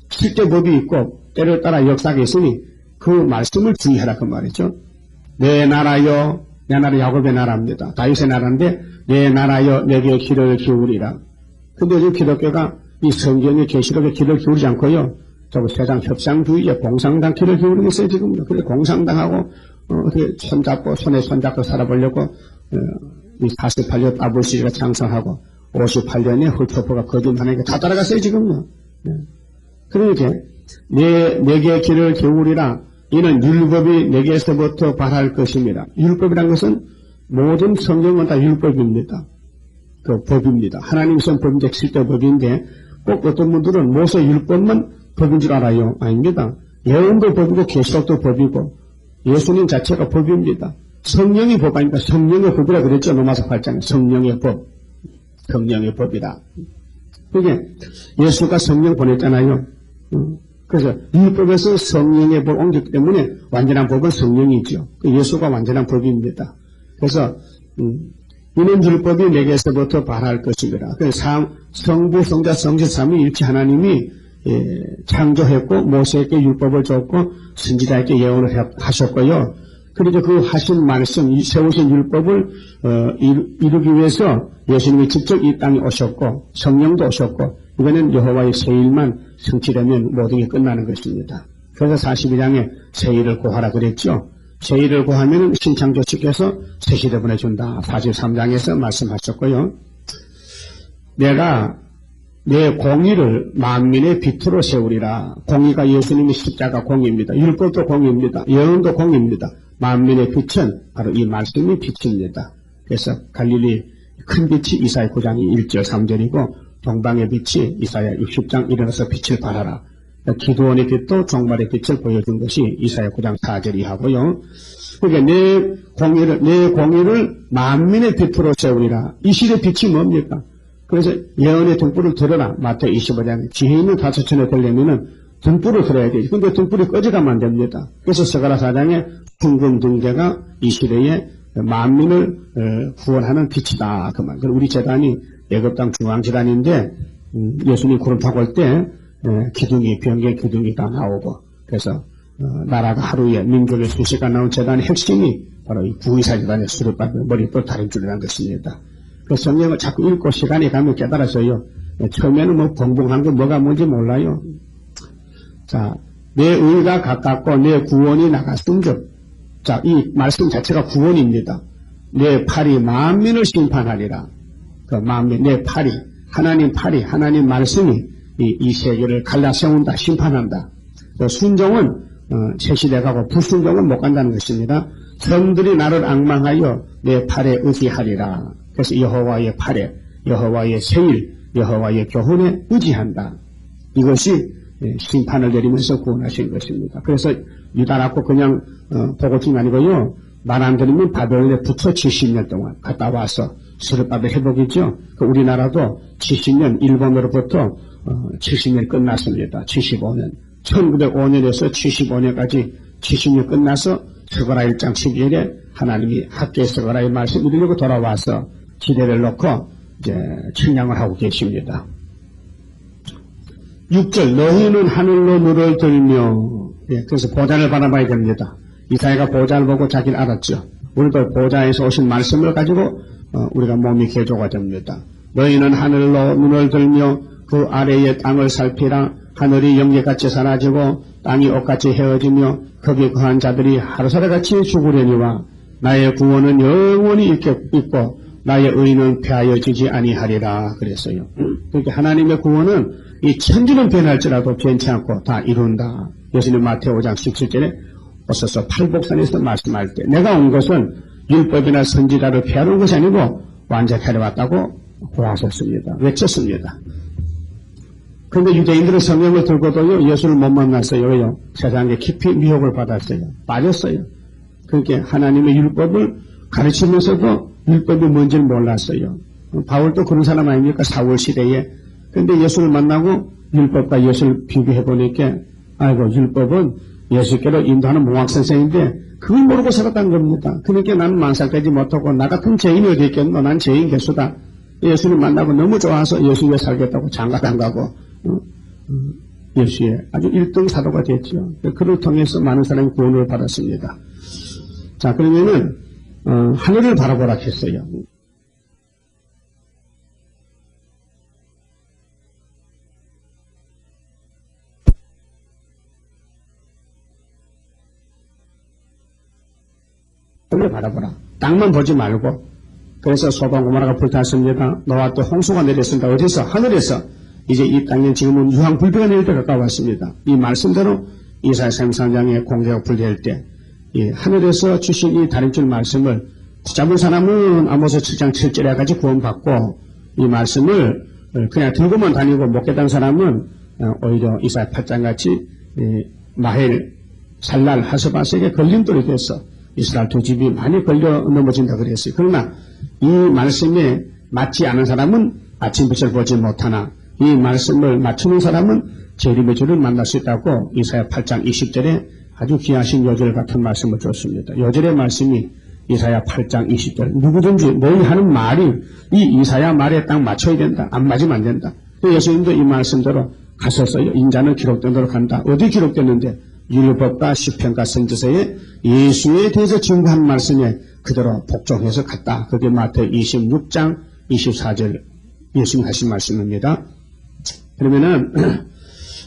실제 법이 있고 때를 따라 역사가 있으니 그 말씀을 주의하라 그 말이죠. 내 나라여, 내 나라 야곱의 나라입니다. 다윗의 나라인데 내 나라여 내게 귀를 기울이라. 근데 요즘 기독교가 이 성경의 계시록에 귀를 기울이지 않고요. 저 세상 협상주의에 공상당 귀를 기울이고 있어요 지금요. 그래서 공상당하고 어떻게 손잡고 손에 손잡고 살아보려고 이 48년 아볼시가 창성하고 58년에 훌초포가 거짓말하니까 다 따라갔어요 지금요. 그러니까 내게 귀를 기울이라. 이는 율법이 내게서부터 발할 것입니다. 율법이란 것은 모든 성경은 다 율법입니다. 그 법입니다. 하나님 선 법인데 실제 법인데 꼭 어떤 분들은 모세 율법만 법인 줄 알아요. 아닙니다. 예언도 법이고 계시록도 법이고 예수님 자체가 법입니다. 성령이 법 아닙니까? 성령의 법이라 그랬죠. 로마서 8장에 성령의 법, 성령의 법이다. 그게 예수가 성령 보냈잖아요. 그래서 율법에서 성령의 법을 옮겼기 때문에 완전한 법은 성령이죠. 예수가 완전한 법입니다. 그래서 이는 율법이 내게서부터 발할 것입니다. 그래서 성부, 성자, 성실 삼위일체 하나님이 창조했고 모세에게 율법을 줬고 선지자에게 예언을 하셨고요. 그리고 그 하신 말씀, 세우신 율법을 이루기 위해서 예수님이 직접 이 땅에 오셨고 성령도 오셨고 이거는 여호와의 세일만 성취되면 모든 게 끝나는 것입니다. 그래서 42장에 세일을 구하라 그랬죠. 세일을 구하면 신창조측에서 새 시대 보내준다. 43장에서 말씀하셨고요. 내가 내 공의를 만민의 빛으로 세우리라. 공의가 예수님의 십자가 공의입니다. 율법도 공의입니다. 예언도 공의입니다. 만민의 빛은 바로 이 말씀이 빛입니다. 그래서 갈릴리 큰 빛이 이사야 9장 1절 3절이고 동방의 빛이 이사야 60장 일어나서 빛을 발하라. 기도원의 빛도 종말의 빛을 보여준 것이 이사야 9장 4절이 하고요. 그러니까 내 공의를 만민의 빛으로 세우리라. 이 시대 빛이 뭡니까? 그래서 예언의 등불을 들어라. 마태 25장 지혜 있는 다섯천에 되려면은 등불을 들어야 돼요. 근데 등불이 꺼져가면 안 됩니다. 그래서 스가랴 4장에 둥근 등대가 이 시대에 만민을 구원하는 빛이다. 그 말. 우리 재단이 애굽 땅 중앙재단인데 예수님 구름 타고 올 때 기둥이 변경 기둥이 다 나오고 그래서 나라가 하루에 민족의 수시가 나온 재단의 핵심이 바로 이 구의사 재단의 수를 받는 머리뼈 다림줄이라는 것입니다. 그 성경을 자꾸 읽고 시간이 가면 깨달아서요. 처음에는 뭐 벙벙한 게 뭐가 뭔지 몰라요. 자, 내 의가 가깝고 내 구원이 나갔음즉. 자, 이 말씀 자체가 구원입니다. 내 팔이 만민을 심판하리라. 그 만민, 내 팔이, 하나님 팔이, 하나님 말씀이 이 세계를 갈라 세운다, 심판한다. 순종은 새 시대 가고 불순종은 못 간다는 것입니다. 성들이 나를 앙망하여 내 팔에 의지하리라. 그래서 여호와의 팔에, 여호와의 세일, 여호와의 교훈에 의지한다. 이것이 심판을 내리면서 구원하신 것입니다. 그래서 유다라고 그냥 보고팀이 아니고요. 말 안 들으면 바벨론에 붙어 70년 동안 갔다 와서 스르바벨 회복이죠. 우리나라도 70년 일본으로부터 70년 끝났습니다. 75년. 1905년에서 75년까지 70년 끝나서 스가랴 1장 12절에 하나님이 학계 스가랴의 말씀 이루려고 돌아와서 기대를 놓고 이제 측량을 하고 계십니다. 6절 너희는 하늘로 눈을 들며 그래서 보좌를 바라봐야 됩니다. 이사야가 보좌를 보고 자기를 알았죠. 우리도 보좌에서 오신 말씀을 가지고 우리가 몸이 개조가 됩니다. 너희는 하늘로 눈을 들며 그 아래의 땅을 살피라. 하늘이 영계같이 사라지고 땅이 옷같이 헤어지며 거기 거한 자들이 하루살이같이 죽으려니와 나의 구원은 영원히 있고 나의 의는 패하여지지 아니하리라 그랬어요. 그러니까 하나님의 구원은 이 천지는 변할지라도 변치 않고 다 이룬다. 예수님 마태오 5장 17절에 오셔서 팔복산에서 말씀할 때 내가 온 것은 율법이나 선지자를 폐하는 것이 아니고 완전히 하려 왔다고 고하셨습니다. 외쳤습니다. 그런데 유대인들은 성경을 들고도요 예수를 못 만났어요. 왜요? 세상에 깊이 미혹을 받았어요. 빠졌어요. 그러니까 하나님의 율법을 가르치면서도 율법이 뭔지를 몰랐어요. 바울도 그런 사람 아닙니까? 사울 시대에. 그런데 예수를 만나고 율법과 예수를 비교해 보니까 아이고 율법은 예수께로 인도하는 몽학선생인데 그걸 모르고 살았다는 겁니다. 그러니까 나는 만삭되지 못하고 나 같은 죄인이 어디 있겠노? 난 죄인 개수다. 예수를 만나고 너무 좋아서 예수 위에 살겠다고 장가도 안 가고 예수의 아주 1등 사도가 됐죠. 그를 통해서 많은 사람이 구원을 받았습니다. 자 그러면은 하늘을 바라보라 했어요. 하늘을 바라보라. 땅만 보지 말고. 그래서 소돔 고모라가 불탔습니다. 노아 때 홍수가 내렸습니다. 어디서? 하늘에서. 이제 이 땅에 지금은 유황불비가 내릴 때 가까웠습니다. 이 말씀대로 이사야 33장에 공개가 불될 때 이 하늘에서 주신 이 다림줄 말씀을 붙잡은 사람은 아모스 7장 7절에 같이 구원받고 이 말씀을 그냥 들고만 다니고 못 깨달은 사람은 오히려 이사야 8장 같이 마헬, 살랄, 하스바스에게 걸림돌이 돼서 이스라엘 두 집이 많이 걸려 넘어진다 그랬어요. 그러나 이 말씀에 맞지 않은 사람은 아침 빛을 보지 못하나 이 말씀을 맞추는 사람은 재림의 주를 만날 수 있다고 이사야 8장 20절에 아주 귀하신 요절 같은 말씀을 줬습니다. 요절의 말씀이 이사야 8장 20절 누구든지 너희 하는 말이 이 이사야 말에 딱 맞춰야 된다. 안 맞으면 안 된다. 예수님도 이 말씀대로 가셨어요. 인자는 기록된 대로 간다. 어디 기록됐는데 율법과 시편과 선지서에 예수에 대해서 증거한 말씀에 그대로 복종해서 갔다. 그게 마태 26장 24절 예수님 하신 말씀입니다. 그러면은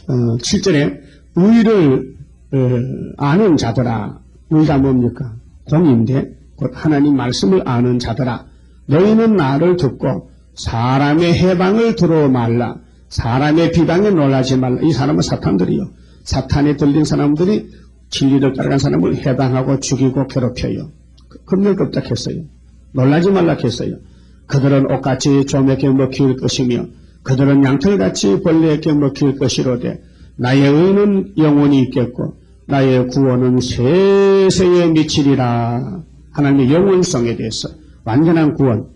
7절에 의를 아는 자들아. 의가 뭡니까? 공인데 곧 하나님 말씀을 아는 자들아. 너희는 나를 듣고 사람의 해방을 들어 말라. 사람의 비방에 놀라지 말라. 이 사람은 사탄들이요. 사탄에 들린 사람들이 진리를 따라간 사람을 해방하고 죽이고 괴롭혀요. 겁낼 껍딱했어요. 놀라지 말라 했어요. 그들은 옷같이 조맥에 먹힐 것이며 그들은 양털같이 벌레에게 먹힐 것이로되 나의 의는 영원히 있겠고 나의 구원은 세세에 미치리라. 하나님의 영원성에 대해서 완전한 구원.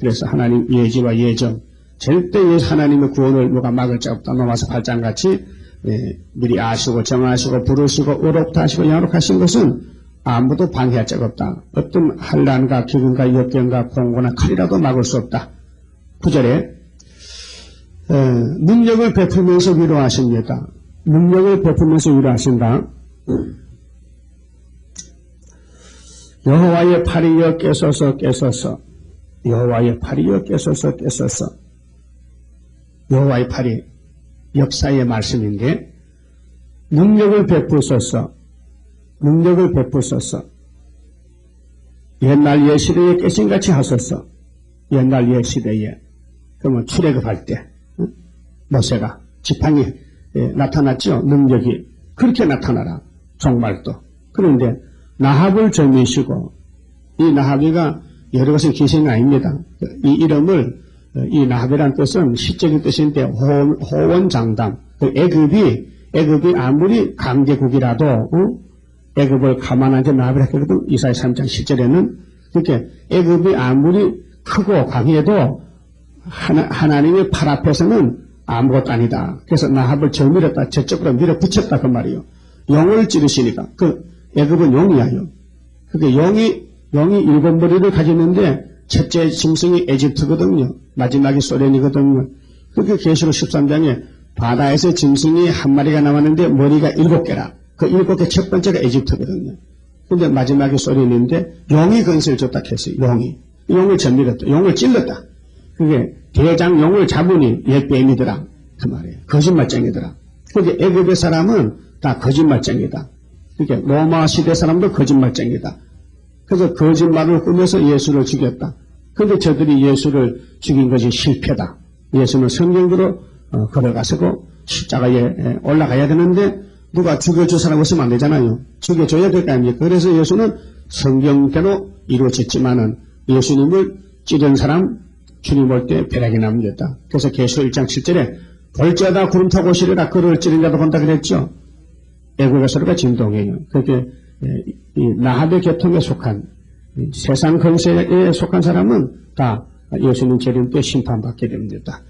그래서 하나님 예지와 예정 절대 하나님의 구원을 누가 막을 자 없다. 로마서 8장같이 미리 아시고 정하시고 부르시고 의롭다 하시고 양록하신 것은 아무도 방해할 자가 없다. 어떤 환난과 기근과 역경과 공고나 칼이라도 막을 수 없다. 9절에 능력을 베풀면서 위로하십니다. 능력을 베풀면서 위로하신다. 여호와의 팔이여 깨소서 깨소서. 여호와의 팔이여 깨소서 깨소서. 여호와의 팔이 역사의 말씀인데 능력을 베푸소서. 능력을 베푸소서. 옛날 옛시대에 깨신같이 하소서. 옛날 옛시대에 그러면 출애굽할 때 모세가 지팡이 나타났죠. 능력이 그렇게 나타나라. 종말도. 그런데 나합을 점이시고 이 나합이가 여러 것은 기생이 아닙니다. 이 이름을 이 나합이라는 뜻은 시적인 뜻인데 호원장담. 애굽이 아무리 강대국이라도 애굽을 감안하지 나합이라 했거든. 이사야 3장 10절에는 그렇게 애굽이 아무리 크고 강해도 하나님의 팔 앞에서는 아무것도 아니다. 그래서 나합을 저밀었다. 저쪽으로 밀어붙였다 그 말이요. 용을 찌르시니까 그 애굽은 용이야요. 그게 용이 7머리를 가졌는데 첫째 짐승이 에집트거든요. 마지막이 소련이거든요. 그게 계시록 13장에 바다에서 짐승이 한 마리가 나왔는데 머리가 7개라. 그 7개 첫 번째가 에집트거든요. 근데 마지막에 소리는데 용이 건설 줬다 했어요. 용을 전밀었다. 용을 찔렀다. 그게 대장 용을 잡으니 옛뱀이더라. 그 말이에요. 거짓말쟁이더라. 그게 애굽의 사람은 다 거짓말쟁이다. 그게 로마 시대 사람도 거짓말쟁이다. 그래서 거짓말을 꾸며서 예수를 죽였다. 그런데 저들이 예수를 죽인 것이 실패다. 예수는 성경대로 걸어가서고 십자가에 올라가야 되는데 누가 죽여줄 사람 없으면 안 되잖아요. 죽여줘야 될 거 아닙니까? 그래서 예수는 성경대로 이루어졌지만은 예수님을 찌른 사람 주님 올 때 벼락이 남겼다. 그래서 계시록 1장 7절에 볼지어다 구름 타고 오시리라 그를 찌른 자도 본다 그랬죠. 애국의 소리가 진동해요. 그게 나하베 계통에 속한 세상 권세에 속한 사람은 다 예수님 재림 때 심판받게 됩니다.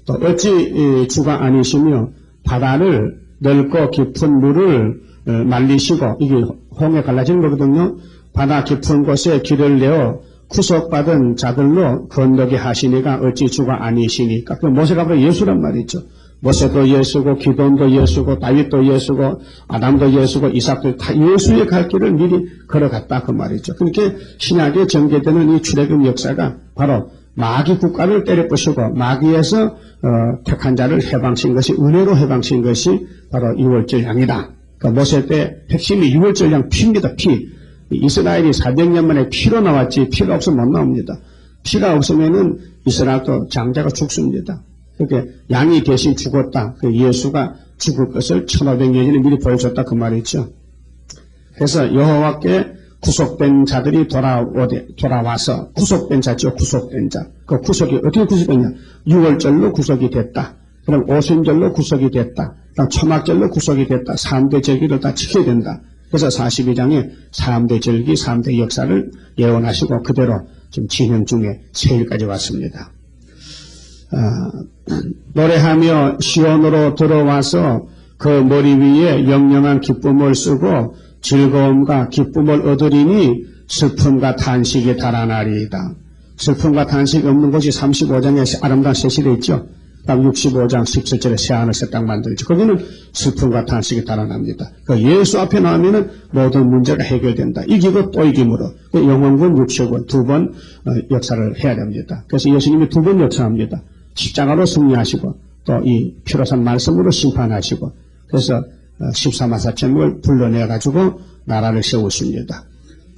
또 어찌 주가 아니시며 바다를 넓고 깊은 물을 말리시고 이게 홍해 갈라지는 거거든요. 바다 깊은 곳에 길을 내어 구속받은 자들로 건너게 하시니가 어찌 주가 아니시니까. 그 모세가 바로 예수란 말이죠. 모세도 예수고 기돈도 예수고 다윗도 예수고 아담도 예수고 이삭도 다 예수의 갈 길을 미리 걸어갔다 그 말이죠. 그러니까 신약에 전개되는 이 출애굽 역사가 바로 마귀 국가를 때려부수고 마귀에서 택한 자를 해방신 것이 은혜로 해방신 것이 바로 유월절 양이다. 그러니까 모세 때 핵심이 유월절 양 피입니다. 피. 이스라엘이 400년 만에 피로 나왔지 피가 없으면 못 나옵니다. 피가 없으면은 이스라엘도 장자가 죽습니다. 그렇게 양이 대신 죽었다. 그 예수가 죽을 것을 1500년 전에 미리 보여줬다 그 말이죠. 그래서 여호와께 구속된 자들이 돌아와서 구속된 자죠. 구속된 자. 그 구속이 어떻게 구속됐냐? 6월절로 구속이 됐다. 그럼 오순절로 구속이 됐다. 그럼 초막절로 구속이 됐다. 3대 절기를 다 지켜야 된다. 그래서 42장에 3대 절기, 3대 역사를 예언하시고 그대로 지금 진행 중에 세일까지 왔습니다. 노래하며 시온으로 들어와서 그 머리 위에 영영한 기쁨을 쓰고 즐거움과 기쁨을 얻으리니 슬픔과 탄식이 달아나리이다. 슬픔과 탄식이 없는 곳이 35장에 아름다운 세실에 있죠. 다음 65장 17절에 새하늘 새 땅 만들죠. 거기는 슬픔과 탄식이 달아납니다. 그 예수 앞에 나오면은 모든 문제가 해결된다. 이기고 또 이김으로 그 영원군 육체군 두 번 역사를 해야 됩니다. 그래서 예수님이 두 번 역사합니다. 십자가로 승리하시고 또 이 피로 산 말씀으로 심판하시고 그래서 14만 4천명을 불러내가지고 나라를 세우십니다.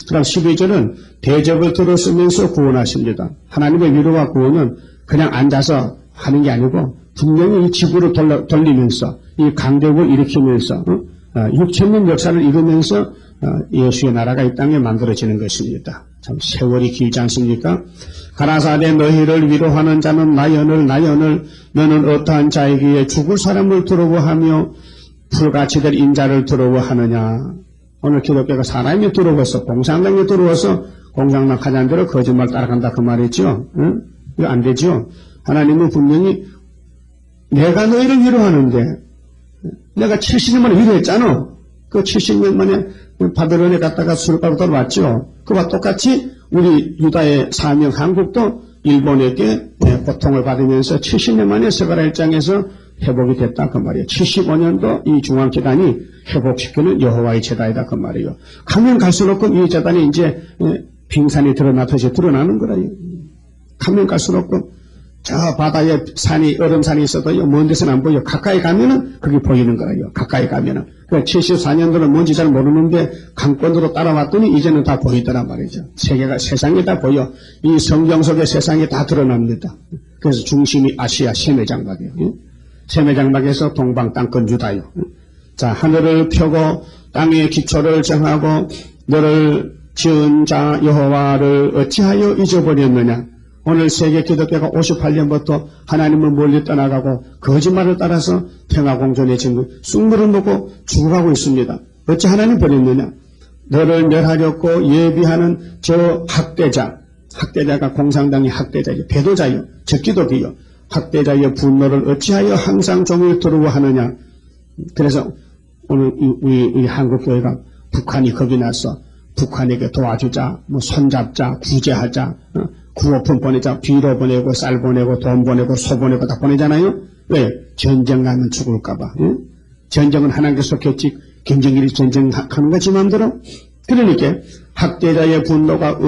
그럼 12절은 대접을 들었으면서 구원하십니다. 하나님의 위로와 구원은 그냥 앉아서 하는 게 아니고 분명히 이 지구를 돌리면서 이 강대국을 일으키면서 6천년 역사를 이루면서 예수의 나라가 이 땅에 만들어지는 것입니다. 참 세월이 길지 않습니까? 가라사대 너희를 위로하는 자는 나연을 너는 어떠한 자이기에 죽을 사람을 두려워하며 불같이 될 인자를 두려워하느냐. 오늘 기독교가 사람이 두려워서 공산당이 두려워서 공산당 하자는 대로 거짓말 따라간다 그 말이죠. 응? 이거 안 되죠. 하나님은 분명히 내가 너희를 위로하는데 내가 70년 만에 위로했잖아. 그 70년 만에 바벨론에 갔다가 수르바로 돌아왔죠. 그와 똑같이 우리 유다의 사명 한국도 일본에게 고통을 받으면서 70년 만에 스가랴 1장에서 회복이 됐다 그 말이에요. 75년도 이 중앙재단이 회복시키는 여호와의 재단이다 그 말이에요. 가면 갈수록 이 재단이 이제 빙산이 드러나듯이 드러나는 거라요. 가면 갈수록 저 바다에 얼음산이 있어도 먼 데서는 안 보여. 가까이 가면은 그게 보이는 거예요. 가까이 가면은. 74년도는 뭔지 잘 모르는데 강권으로 따라왔더니 이제는 다 보이더란 말이죠. 세상이 다 보여. 이 성경 속에 세상이 다 드러납니다. 그래서 중심이 아시아 세매장막이에요. 세매장막에서 동방 땅끝 유다요. 자, 하늘을 펴고 땅의 기초를 정하고 너를 지은 자 여호와를 어찌하여 잊어버렸느냐. 오늘 세계 기독교가 58년부터 하나님을 멀리 떠나가고 거짓말을 따라서 평화공존의 증거 쑥물을 먹고 죽어가고 있습니다. 어찌 하나님 버렸느냐. 너를 멸하려고 예비하는 저 학대자가 공산당의 학대자요 배도자요 적기독이요 학대자의 분노를 어찌하여 항상 종일 두려워하느냐. 그래서 오늘 우리 한국교회가 북한이 겁이 나서 북한에게 도와주자, 손잡자, 구제하자, 구호품 보내자, 비료 보내고 쌀 보내고 돈 보내고 소 보내고 다 보내잖아요. 왜? 전쟁 가면 죽을까봐. 응? 전쟁은 하나님께서 속했지 경쟁끼리 전쟁하는 거지 마음대로. 그러니까 학대자의 분노가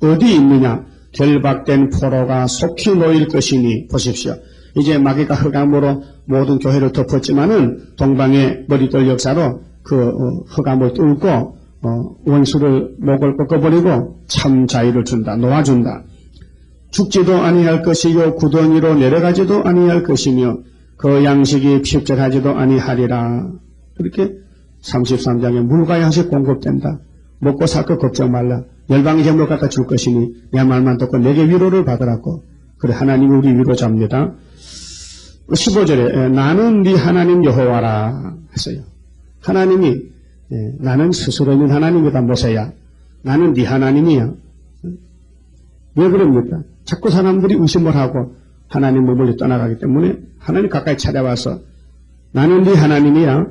어디 있느냐? 결박된 포로가 속히 놓일 것이니. 보십시오. 이제 마귀가 흑암으로 모든 교회를 덮었지만은 동방의 머리돌 역사로 그 흑암을 뚫고 원수를 목을 꺾어버리고 참 자유를 준다. 놓아준다. 죽지도 아니할 것이요 구덩이로 내려가지도 아니할 것이며 그 양식이 필적하지도 아니하리라. 그렇게 33장에 물과 양식 공급된다. 먹고 살 것 걱정 말라. 열방의 재물을 갖다 줄 것이니 내 말만 듣고 내게 위로를 받으라고. 그래 하나님이 우리 위로자입니다. 15절에 나는 네 하나님 여호와라 했어요. 하나님이 나는 스스로 있는 하나님이다 모세야. 나는 네 하나님이야. 왜 그럽니까? 자꾸 사람들이 의심을 하고 하나님을 멀리 떠나가기 때문에 하나님 가까이 찾아와서 나는 네 하나님이야.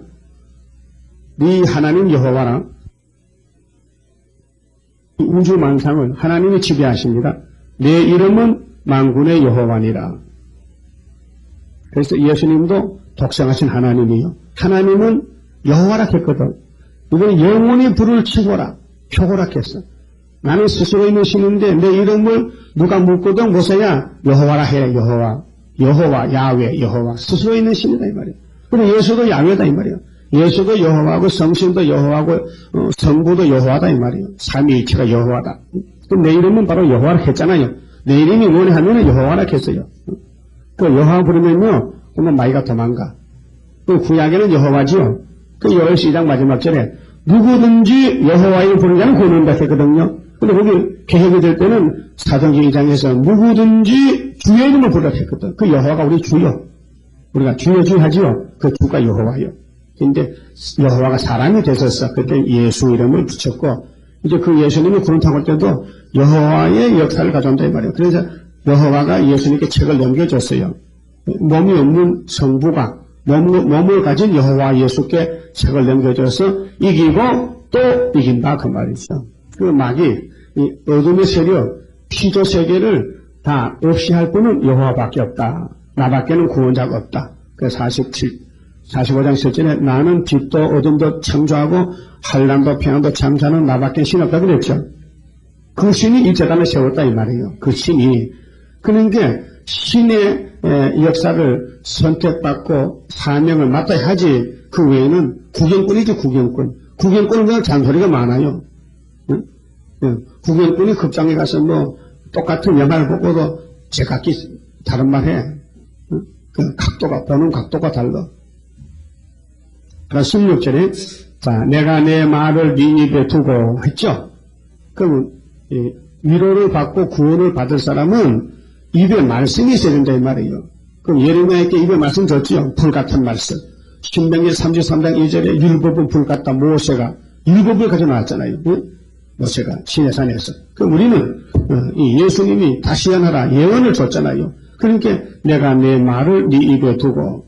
네 하나님 여호와라. 우주 만상을 하나님이 지배하십니다. 내 이름은 만군의 여호와니라. 그래서 예수님도 독생하신 하나님이요. 하나님은 여호와라 했거든. 이건 영원히 불을 치고라, 표고라 했어. 나는 스스로 있는 신인데 내 이름을 누가 묻거든 모세야 여호와라 해. 여호와, 야훼, 여호와. 스스로 있는 신이다 이 말이야. 그리고 예수도 야훼다 이 말이야. 예수도 여호와고 성신도 여호와고 성부도 여호와다 이 말이에요. 삼위일체가 여호와다. 그럼 내 이름은 바로 여호와라 했잖아요. 내 이름이 뭐냐 하면 여호와라 했어요. 그 여호와 부르면요, 그러면 마귀가 도망가. 그 구약에는 여호와지요. 그 요엘 2장 마지막 절에 누구든지 여호와의 부르자는 구원한다 했거든요. 근데 거기 개혁이 될 때는 사도행전 2장에서 누구든지 주의 이름을 부르라 했거든. 그 여호와가 우리 주요. 우리가 주여 하지요. 그 주가 여호와요. 근데 여호와가 사람이 되셨어. 그때 예수 이름을 붙였고, 이제 그 예수님이 구름 타고 올 때도 여호와의 역사를 가져온다 이 말이에요. 그래서 여호와가 예수님께 책을 넘겨줬어요. 몸이 없는 성부가 몸을 가진 여호와 예수께 책을 넘겨줘서 이기고 또 이긴다 그 말이죠. 그 마귀 이 어둠의 세력, 피조 세계를 다 없이 할 분은 여호와밖에 없다. 나밖에는 구원자가 없다. 그 45장 7절에 나는 빛도 어둠도 창조하고 환난도 평안도 창조하는 나밖에 신 없다 그랬죠. 그 신이 이 재단을 세웠다 이 말이에요. 그 신이. 그러니까 신의 역사를 선택받고 사명을 맡아야 하지. 그 외에는 구경꾼이지 구경꾼. 구경꾼은 그냥 잔소리가 많아요. 응? 응. 구경꾼이 극장에 가서 뭐 똑같은 영화를 보고도 제각기 다른 말 해. 응? 그 각도가 보는 각도가 달라. 그러니까 16절에 자 내가 내 말을 네 입에 두고 했죠. 그러면 위로를 받고 구원을 받을 사람은 입에 말씀이 있어야 된다 이 말이에요. 그럼 예레미야에게 입에 말씀 줬죠. 불같은 말씀. 신명기 33장 2절에 율법은 불같다. 모세가 율법을 가져 나왔잖아요. 모세가 시내산에서. 그럼 우리는 이 예수님이 다시 하나라 예언을 줬잖아요. 그러니까 내가 내 말을 네 입에 두고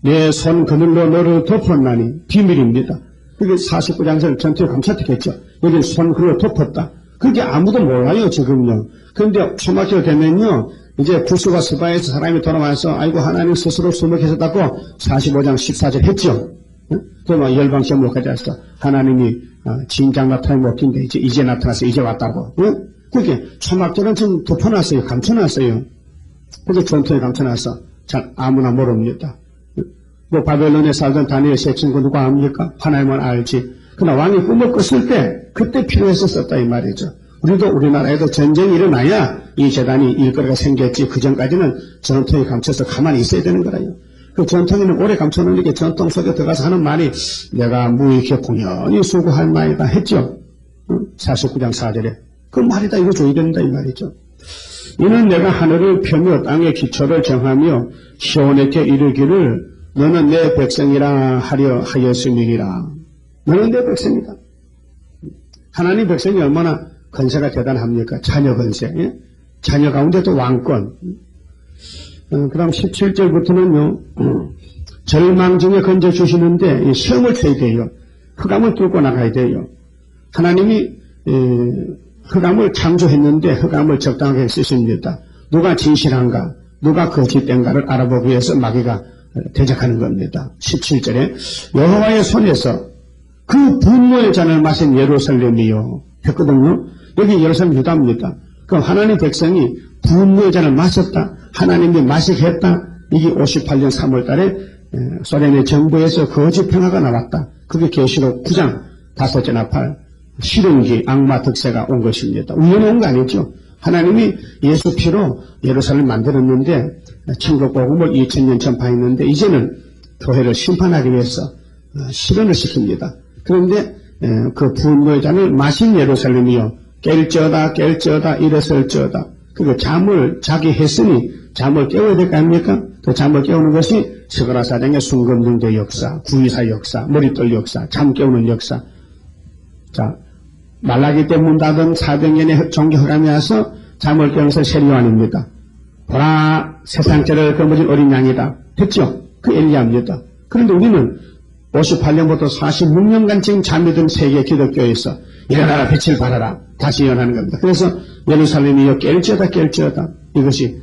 내 손 그늘로 너를 덮었나니 비밀입니다. 그게 49장에서 전투에 감찰했겠죠. 여기 손 그늘로 덮었다. 그게 아무도 몰라요 지금요. 그런데 초막기가 되면요 이제 구스와 스바에서 사람이 돌아와서 아이고 하나님 스스로 수목하셨다고 45장 14절 했죠. 그러면 열방시험록까지 왔어. 하나님이 진작 나타나면 못 낀데 이제 나타나서 이제 왔다고. 그게 초막절은 좀 덮어놨어요. 감춰놨어요. 그래서 전투에 감춰놨어. 잘 아무나 모릅니다. 뭐 바벨론에 살던 다니엘 세 친구 누가 압니까? 하나님은 알지. 그러나 왕이 꿈을 꿨을 때 그때 필요해서 썼다 이 말이죠. 우리도 우리나라에도 전쟁이 일어나야 이 재단이 일거리가 생겼지 그 전까지는 전통에 감춰서 가만히 있어야 되는 거라요. 그 전통에는 오래 감춰놓으니까 전통 속에 들어가서 하는 말이 내가 무익해 공연히 수고할 나이다 했죠. 49장 4절에 그 말이다 이거 줘야 된다 이 말이죠. 이는 내가 하늘을 펴며 땅의 기초를 정하며 시온에게 이르기를 너는 내 백성이라 하려 하였음이니라. 너는 내 백성이다. 하나님 백성이 얼마나 건세가 대단합니까? 자녀 건세. 예? 자녀 가운데도 왕권. 그 다음 17절부터는요, 절망 중에 건져주시는데, 시험을 쳐야 돼요. 흑암을 뚫고 나가야 돼요. 하나님이, 흑암을 창조했는데, 흑암을 적당하게 쓰십니다. 누가 진실한가? 누가 거짓된가를 알아보기 위해서 마귀가 대적하는 겁니다. 17절에 여호와의 손에서 그 분노의 잔을 마신 예루살렘이요 했거든요. 여기 예루살렘 유다입니다. 그럼 하나님 백성이 분노의 잔을 마셨다. 하나님이 마시게 했다. 이게 58년 3월 달에 소련의 정부에서 거짓 평화가 나왔다. 그게 계시록 9장 5째 나팔 실은기 악마 득세가 온 것입니다. 우연히 온 거 아니죠. 하나님이 예수 피로 예루살렘을 만들었는데 천국 복음을 2000년 전파했는데 이제는 교회를 심판하기 위해서 실현을 시킵니다. 그런데 그 분노의 잔을 마신 예루살렘이요 깰지어다 일어설지어다. 그리고 잠을 자기 했으니 잠을 깨워야 될 거 아닙니까? 그 잠을 깨우는 것이 스가랴 사장의 순금등대 역사, 구이사 역사, 머릿돌 역사, 잠 깨우는 역사. 자, 말라기 때 문 닫은 400년의 종교 흑암이 와서 잠을 깨우는 것은 세리요한입니다. 보라 세상죄를 거머쥔 어린 양이다. 했죠? 그 엘리야입니다. 그런데 우리는 58년부터 46년간 지금 잠이 든 세계 기독교에서 일어나라 빛을 발하라 다시 일어나는 겁니다. 그래서 예루살렘이여 깰지어다 이것이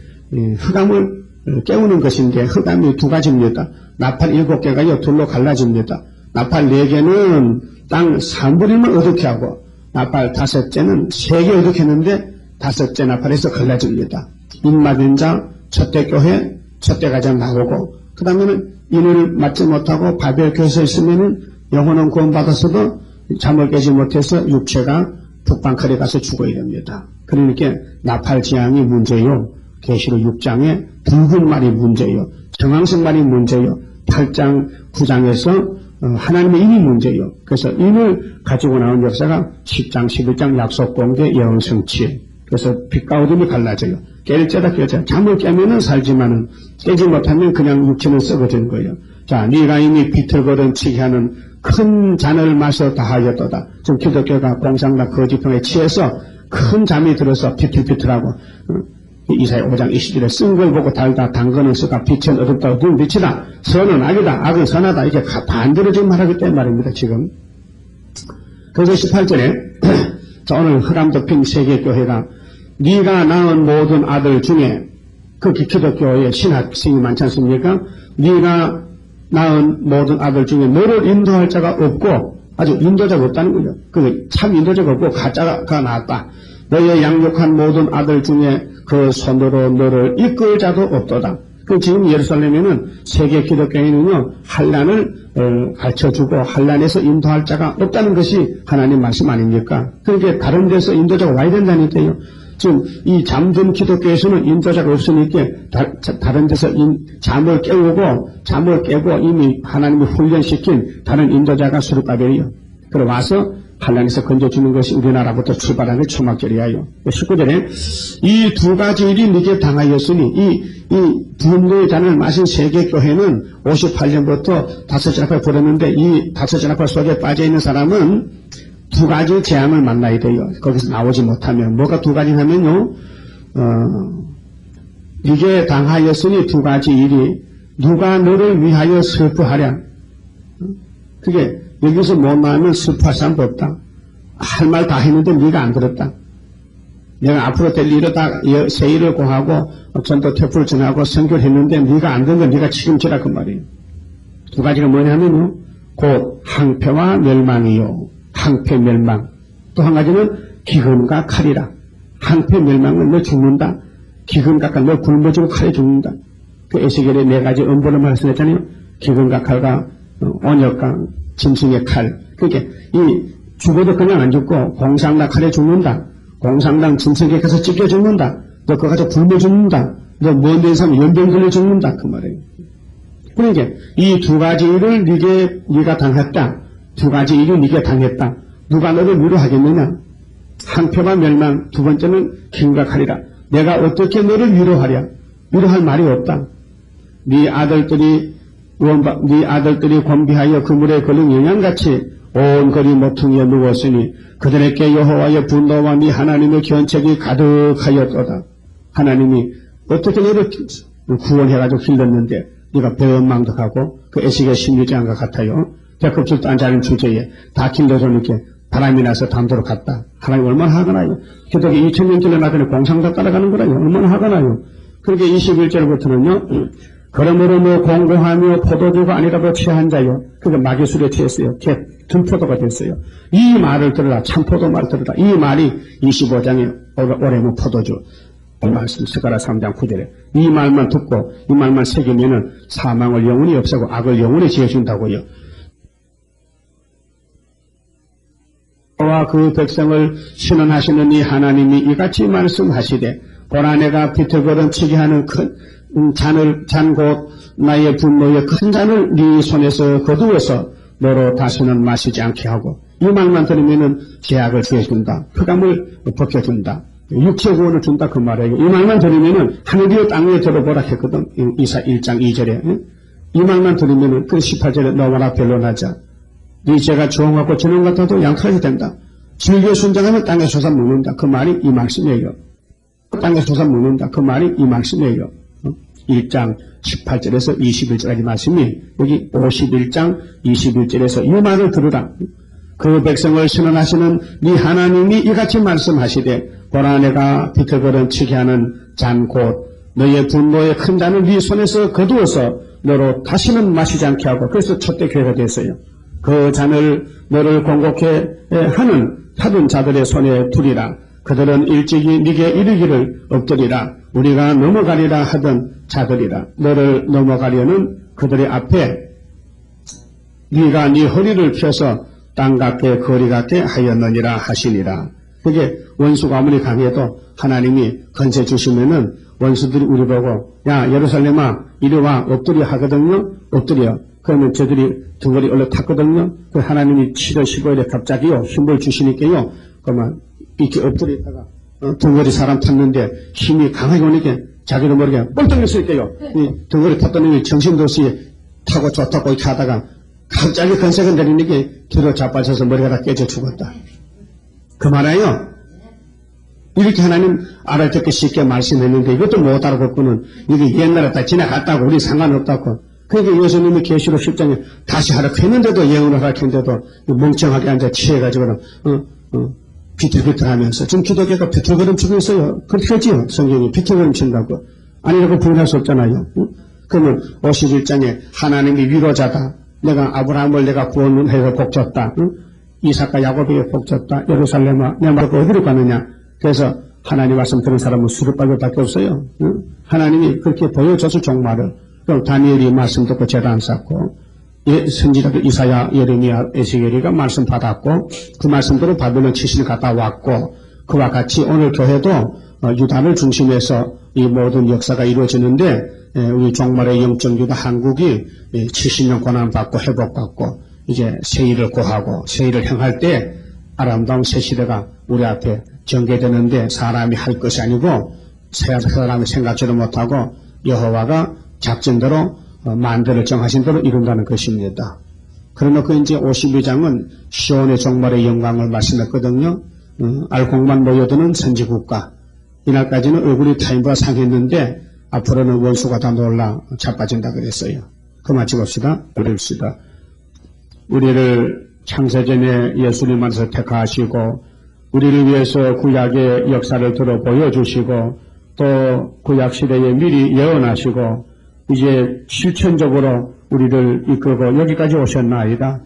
흑암을 깨우는 것인데 흑암이 두 가지입니다. 나팔 7개가요 둘로 갈라집니다. 나팔 4개는 땅 3분의1만 어둡게 하고 나팔 5개는 3개 어둡게 했는데 5째 나팔에서 갈라집니다. 인마된 자 첫대 교회 첫대 가장 나오고 그 다음에는 인을 맞지 못하고 바벨교에서 있으면은 영혼은 구원받았어도 잠을 깨지 못해서 육체가 북방컬에 가서 죽어야 됩니다. 그러니까 나팔 지향이 문제요. 계시록 6장에 붉은 말이 문제요. 정황석 말이 문제요. 8장 9장에서 하나님의 인이 문제요. 그래서 인을 가지고 나온 역사가 10장 11장 약속 공개 예언 성취. 그래서 빛과 어둠이 갈라져요. 깰지어다 잠을 깨면은 살지만은 깨지 못하면 그냥 육체는 썩어지는 거예요. 자, 네가 이미 비틀거든 치게 하는 큰 잔을 마셔 다하였도다. 지금 기독교가 공상과 거짓평에 취해서 큰 잠이 들어서 비틀비틀하고 이사야 5장 20절에 쓴 걸 보고 달다 당근은 쓰다 빛은 어둡다 어두운 빛이다 선은 악이다 악은 선하다 이렇게 반대로 지금 말하기 때문에 말입니다. 지금 그래서 18절에 자 오늘 흑암 덮인 세계교회가 네가 낳은 모든 아들 중에 그 기독교의 신학생이 많지 않습니까? 네가 낳은 모든 아들 중에 너를 인도할 자가 없고 아주 인도자가 없다는 거죠. 그 참 인도자가 없고 가짜가 나왔다. 너의 양육한 모든 아들 중에 그 손으로 너를 이끌 자도 없도다. 그 지금 예루살렘에는 세계 기독교인은요 환란을 가르쳐주고 환란에서 인도할 자가 없다는 것이 하나님 말씀 아닙니까? 그러니까 다른 데서 인도자가 와야 된다니까요. 지금 이 잠든 기독교에서는 인도자가 없으니까 다른 데서 잠을 깨고 이미 하나님이 훈련시킨 다른 인도자가 수르바벨이요. 그래 와서 환란에서 건져주는 것이 우리나라부터 출발하는 초막절이에요. 19절에 이 두 가지 일이 네게 당하였으니 이 분노의 잔을 마신 세계교회는 58년부터 5째 나팔 불었는데 이 5째 나팔 속에 빠져있는 사람은 두 가지 재앙을 만나야 돼요. 거기서 나오지 못하면 뭐가 두 가지 하면요 네게 당하였으니 두 가지 일이 누가 너를 위하여 슬퍼하랴. 그게 여기서 못 나오면 슬퍼할 사람도 없다. 할 말 다 했는데 네가 안 들었다. 내가 앞으로 될 일을 다 세일을 공하고 전도 퇴풀을 전하고 선교를 했는데 네가 안 된 건 네가 책임지라 그 말이에요. 두 가지가 뭐냐면요. 곧 항패와 멸망이요. 항패 멸망. 또 한 가지는 기근과 칼이라. 항패 멸망은 너 죽는다. 기근과 칼, 너 굶어지고 칼에 죽는다. 그 에스겔의 4가지 음보를 말씀했잖아요. 기근과 칼과 언역과 짐승의 칼. 그러니까 이 죽어도 그냥 안 죽고 공상당 칼에 죽는다. 공상당 짐승에 가서 찢겨 죽는다. 너 그거 가지고 굶어 죽는다. 너 먼 데서 사면 연병 걸려 죽는다. 그 말이에요. 그러니까 이 두 가지 일을 네가 당했다. 두 가지 일을 네가 당했다. 누가 너를 위로하겠느냐? 항표가 멸망. 두 번째는 기근과 칼이라. 내가 어떻게 너를 위로하랴? 위로할 말이 없다. 네 아들들이 곤비하여 그물에 걸린 영양같이 온 거리 모퉁이에 누웠으니 그들에게 여호와의 분노와 네 하나님의 견책이 가득하였도다. 하나님이 어떻게 너를 구원해가지고 길렀는데 네가 배은망덕하고 그 에스겔 16장과 같아요. 배꼽질도 안 자는 주제에 다 길러주니까 바람이 나서 담도로 갔다. 하나님 얼마나 화가 나요. 기독교 2000년 전에 나더니 공상도 따라가는 거라요. 얼마나 화가 나요. 그렇게 21절부터는요, 그러므로 뭐 공공하며 포도주가 아니라도 취한 자요. 그러니까 마귀술에 취했어요. 들포도가 됐어요. 이 말을 들으라. 참포도 말을 들으라. 이 말이 25장에 올해는 포도주. 이 말씀 스가랴 3장 9절에 이 말만 듣고 이 말만 새기면은 사망을 영원히 없애고 악을 영원히 지어준다고요. 와 그 백성을 신원하시는 이 하나님이 이같이 말씀하시되 보라 내가 비틀거름치게 하는 큰 잔 곧 나의 분노의 큰 잔을 네 손에서 거두어서 너로 다시는 마시지 않게 하고 이 말만 들으면은 제약을 주어준다. 흑암을 벗겨준다. 육체 구원을 준다 그 말이에요. 이 말만 들으면은 하늘이여 땅 위에 들어보라 했거든. 이사 1장 2절에 이 말만 들으면은 그 18절에 너와나 변론하자. 네 죄가 주홍 같고 진홍 같아도 양털이 된다. 즐겨 순종하면 땅에 솟아 묻는다. 그 말이 이 말씀이에요. 땅에 솟아 묻는다. 그 말이 이 말씀이에요. 1장 18절에서 21절까지 말씀이 여기 51장 21절에서 이 말을 들으라. 그 백성을 신원하시는 네 하나님이 이같이 말씀하시되 보라 내가 비틀거름치게 하는 잔 곧 너의 분노의 큰 잔을 네 손에서 거두어서 너로 다시는 마시지 않게 하고 그래서 첫대 교회가 됐어요. 그 잔을 너를 공곡해 하던 자들의 손에 두리라. 그들은 일찍이 네게 이르기를 엎드리라. 우리가 넘어가리라 하던 자들이라. 너를 넘어가려는 그들의 앞에 네가 네 허리를 펴서 땅 같게 거리 같게 하였느니라 하시니라. 그게 원수가 아무리 강해도 하나님이 건세 주시면은 원수들이 우리 보고 야 예루살렘아 이리 와 엎드려 하거든요. 엎드려. 그러면 저들이 등골이 올라탔거든요. 그 하나님이 7월 15일에 갑자기요 힘을 주시니까요. 그러면 이렇게 엎드리다가 등골이 사람 탔는데 힘이 강하게 오니까 자기도 모르게 뻥떡 있을게요. 이 등골이 탔던 놈이 정신도 없이 타고 좋다고 이렇게 하다가 갑자기 건세가 내리니까 뒤로 자빠져서 머리가 다 깨져 죽었다. 그 말이에요. 이렇게 하나님 알아듣기 쉽게 말씀했는데 이것도 못 알아듣고는 이게 옛날에 다 지나갔다고 우리 상관없다고. 그러니까 예수님이 계시록 10장에 다시 하라고 했는데도 예언을 하라고 했는데도 멍청하게 앉아 취해가지고는 비틀비틀하면서 지금 기독교가 비틀거름치고 있어요. 그렇게 하지요. 성경이 비틀거름친다고. 아니라고 부인할 수 없잖아요. 그러면 51장에 하나님이 위로자다. 내가 아브라함을 내가 구원해서 복줬다. 이삭과 야곱에게 복줬다. 예루살렘아 내 말고 어디로 가느냐. 그래서 하나님 말씀 들은 사람은 수르바벨 밖에 없어요. 하나님이 그렇게 보여줘서 종말을. 그럼 다니엘이 말씀 듣고 제단 쌓고 선지자들 이사야, 예레미야, 에스겔이가 말씀 받았고 그 말씀대로 바벨론 출신을 갔다 왔고 그와 같이 오늘 교회도 유다를 중심해서 이 모든 역사가 이루어지는데 우리 종말의 영적 유다 한국이 70년 고난받고 회복받고 이제 세일을 고하고 세일을 향할 때 아름다운 새 시대가 우리 앞에 전개되는데 사람이 할 것이 아니고 사람이 생각지도 못하고 여호와가 작전대로 만대를 정하신 대로 이룬다는 것입니다. 그러놓고 이제 52장은 시온의 종말의 영광을 말씀했거든요. 알곡만 모여드는 선지국가. 이날까지는 얼굴이 타인보다 상했는데 앞으로는 원수가 다 놀라 자빠진다 그랬어요. 그만 찍읍시다. 그럽시다. 우리를 창세전에 예수님 안에서 택하시고 우리를 위해서 구약의 역사를 들어 보여주시고 또 구약시대에 미리 예언하시고 이제 실천적으로 우리를 이끌고 여기까지 오셨나이다.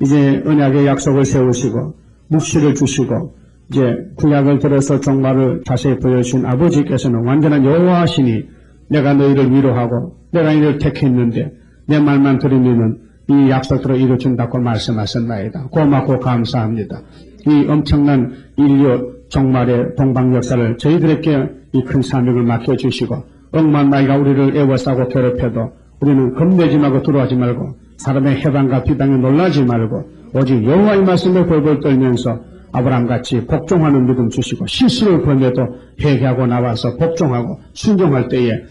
이제 언약의 약속을 세우시고 묵시를 주시고 이제 구약을 들어서 종말을 자세히 보여주신 아버지께서는 완전한 여호와시니 내가 너희를 위로하고 내가 너희를 택했는데 내 말만 들으면은 이 약속대로 이루어진다고 말씀하셨나이다. 고맙고 감사합니다. 이 엄청난 인류 종말의 동방 역사를 저희들에게 이 큰 사명을 맡겨주시고 억만 나이가 우리를 애워싸고 괴롭혀도 우리는 겁내지 말고 두려워하지 말고 사람의 해방과 비방에 놀라지 말고 오직 여호와의 말씀에 벌벌 떨면서 아브라함같이 복종하는 믿음 주시고 실수를 범해도 회개하고 나와서 복종하고 순종할 때에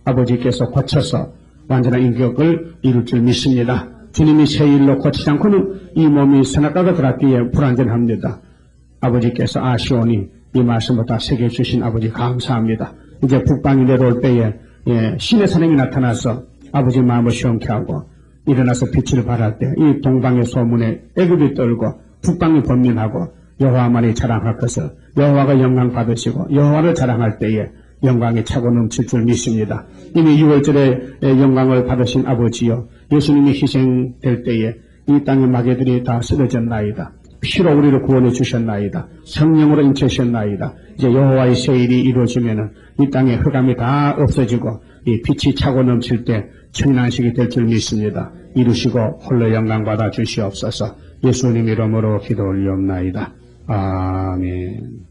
아버지께서 고쳐서 완전한 인격을 이룰 줄 믿습니다. 주님이 새 일로 고치지 않고는 이 몸이 선악과가 들었기에 불완전합니다. 아버지께서 아시오니 이 말씀을 다 새겨주신 아버지 감사합니다. 이제 북방이 내려올 때에 신의 사령이 나타나서 아버지 마음을 시원케 하고 일어나서 빛을 발할 때 이 동방의 소문에 애굽이 떨고 북방이 번민하고 여호와만이 자랑할 것을 여호와가 영광 받으시고 여호와를 자랑할 때에 영광이 차고 넘칠 줄 믿습니다. 이미 6월절에 영광을 받으신 아버지여, 예수님이 희생될 때에 이 땅의 마귀들이 다 쓰러졌나이다. 피로 우리를 구원해 주셨나이다. 성령으로 인치셨나이다. 이제 여호와의 세일이 이루어지면은 이 땅의 흑암이 다 없어지고 이 빛이 차고 넘칠 때 청년식이 될 줄 믿습니다. 이루시고 홀로 영광 받아 주시옵소서. 예수님 이름으로 기도 올리옵나이다. 아멘.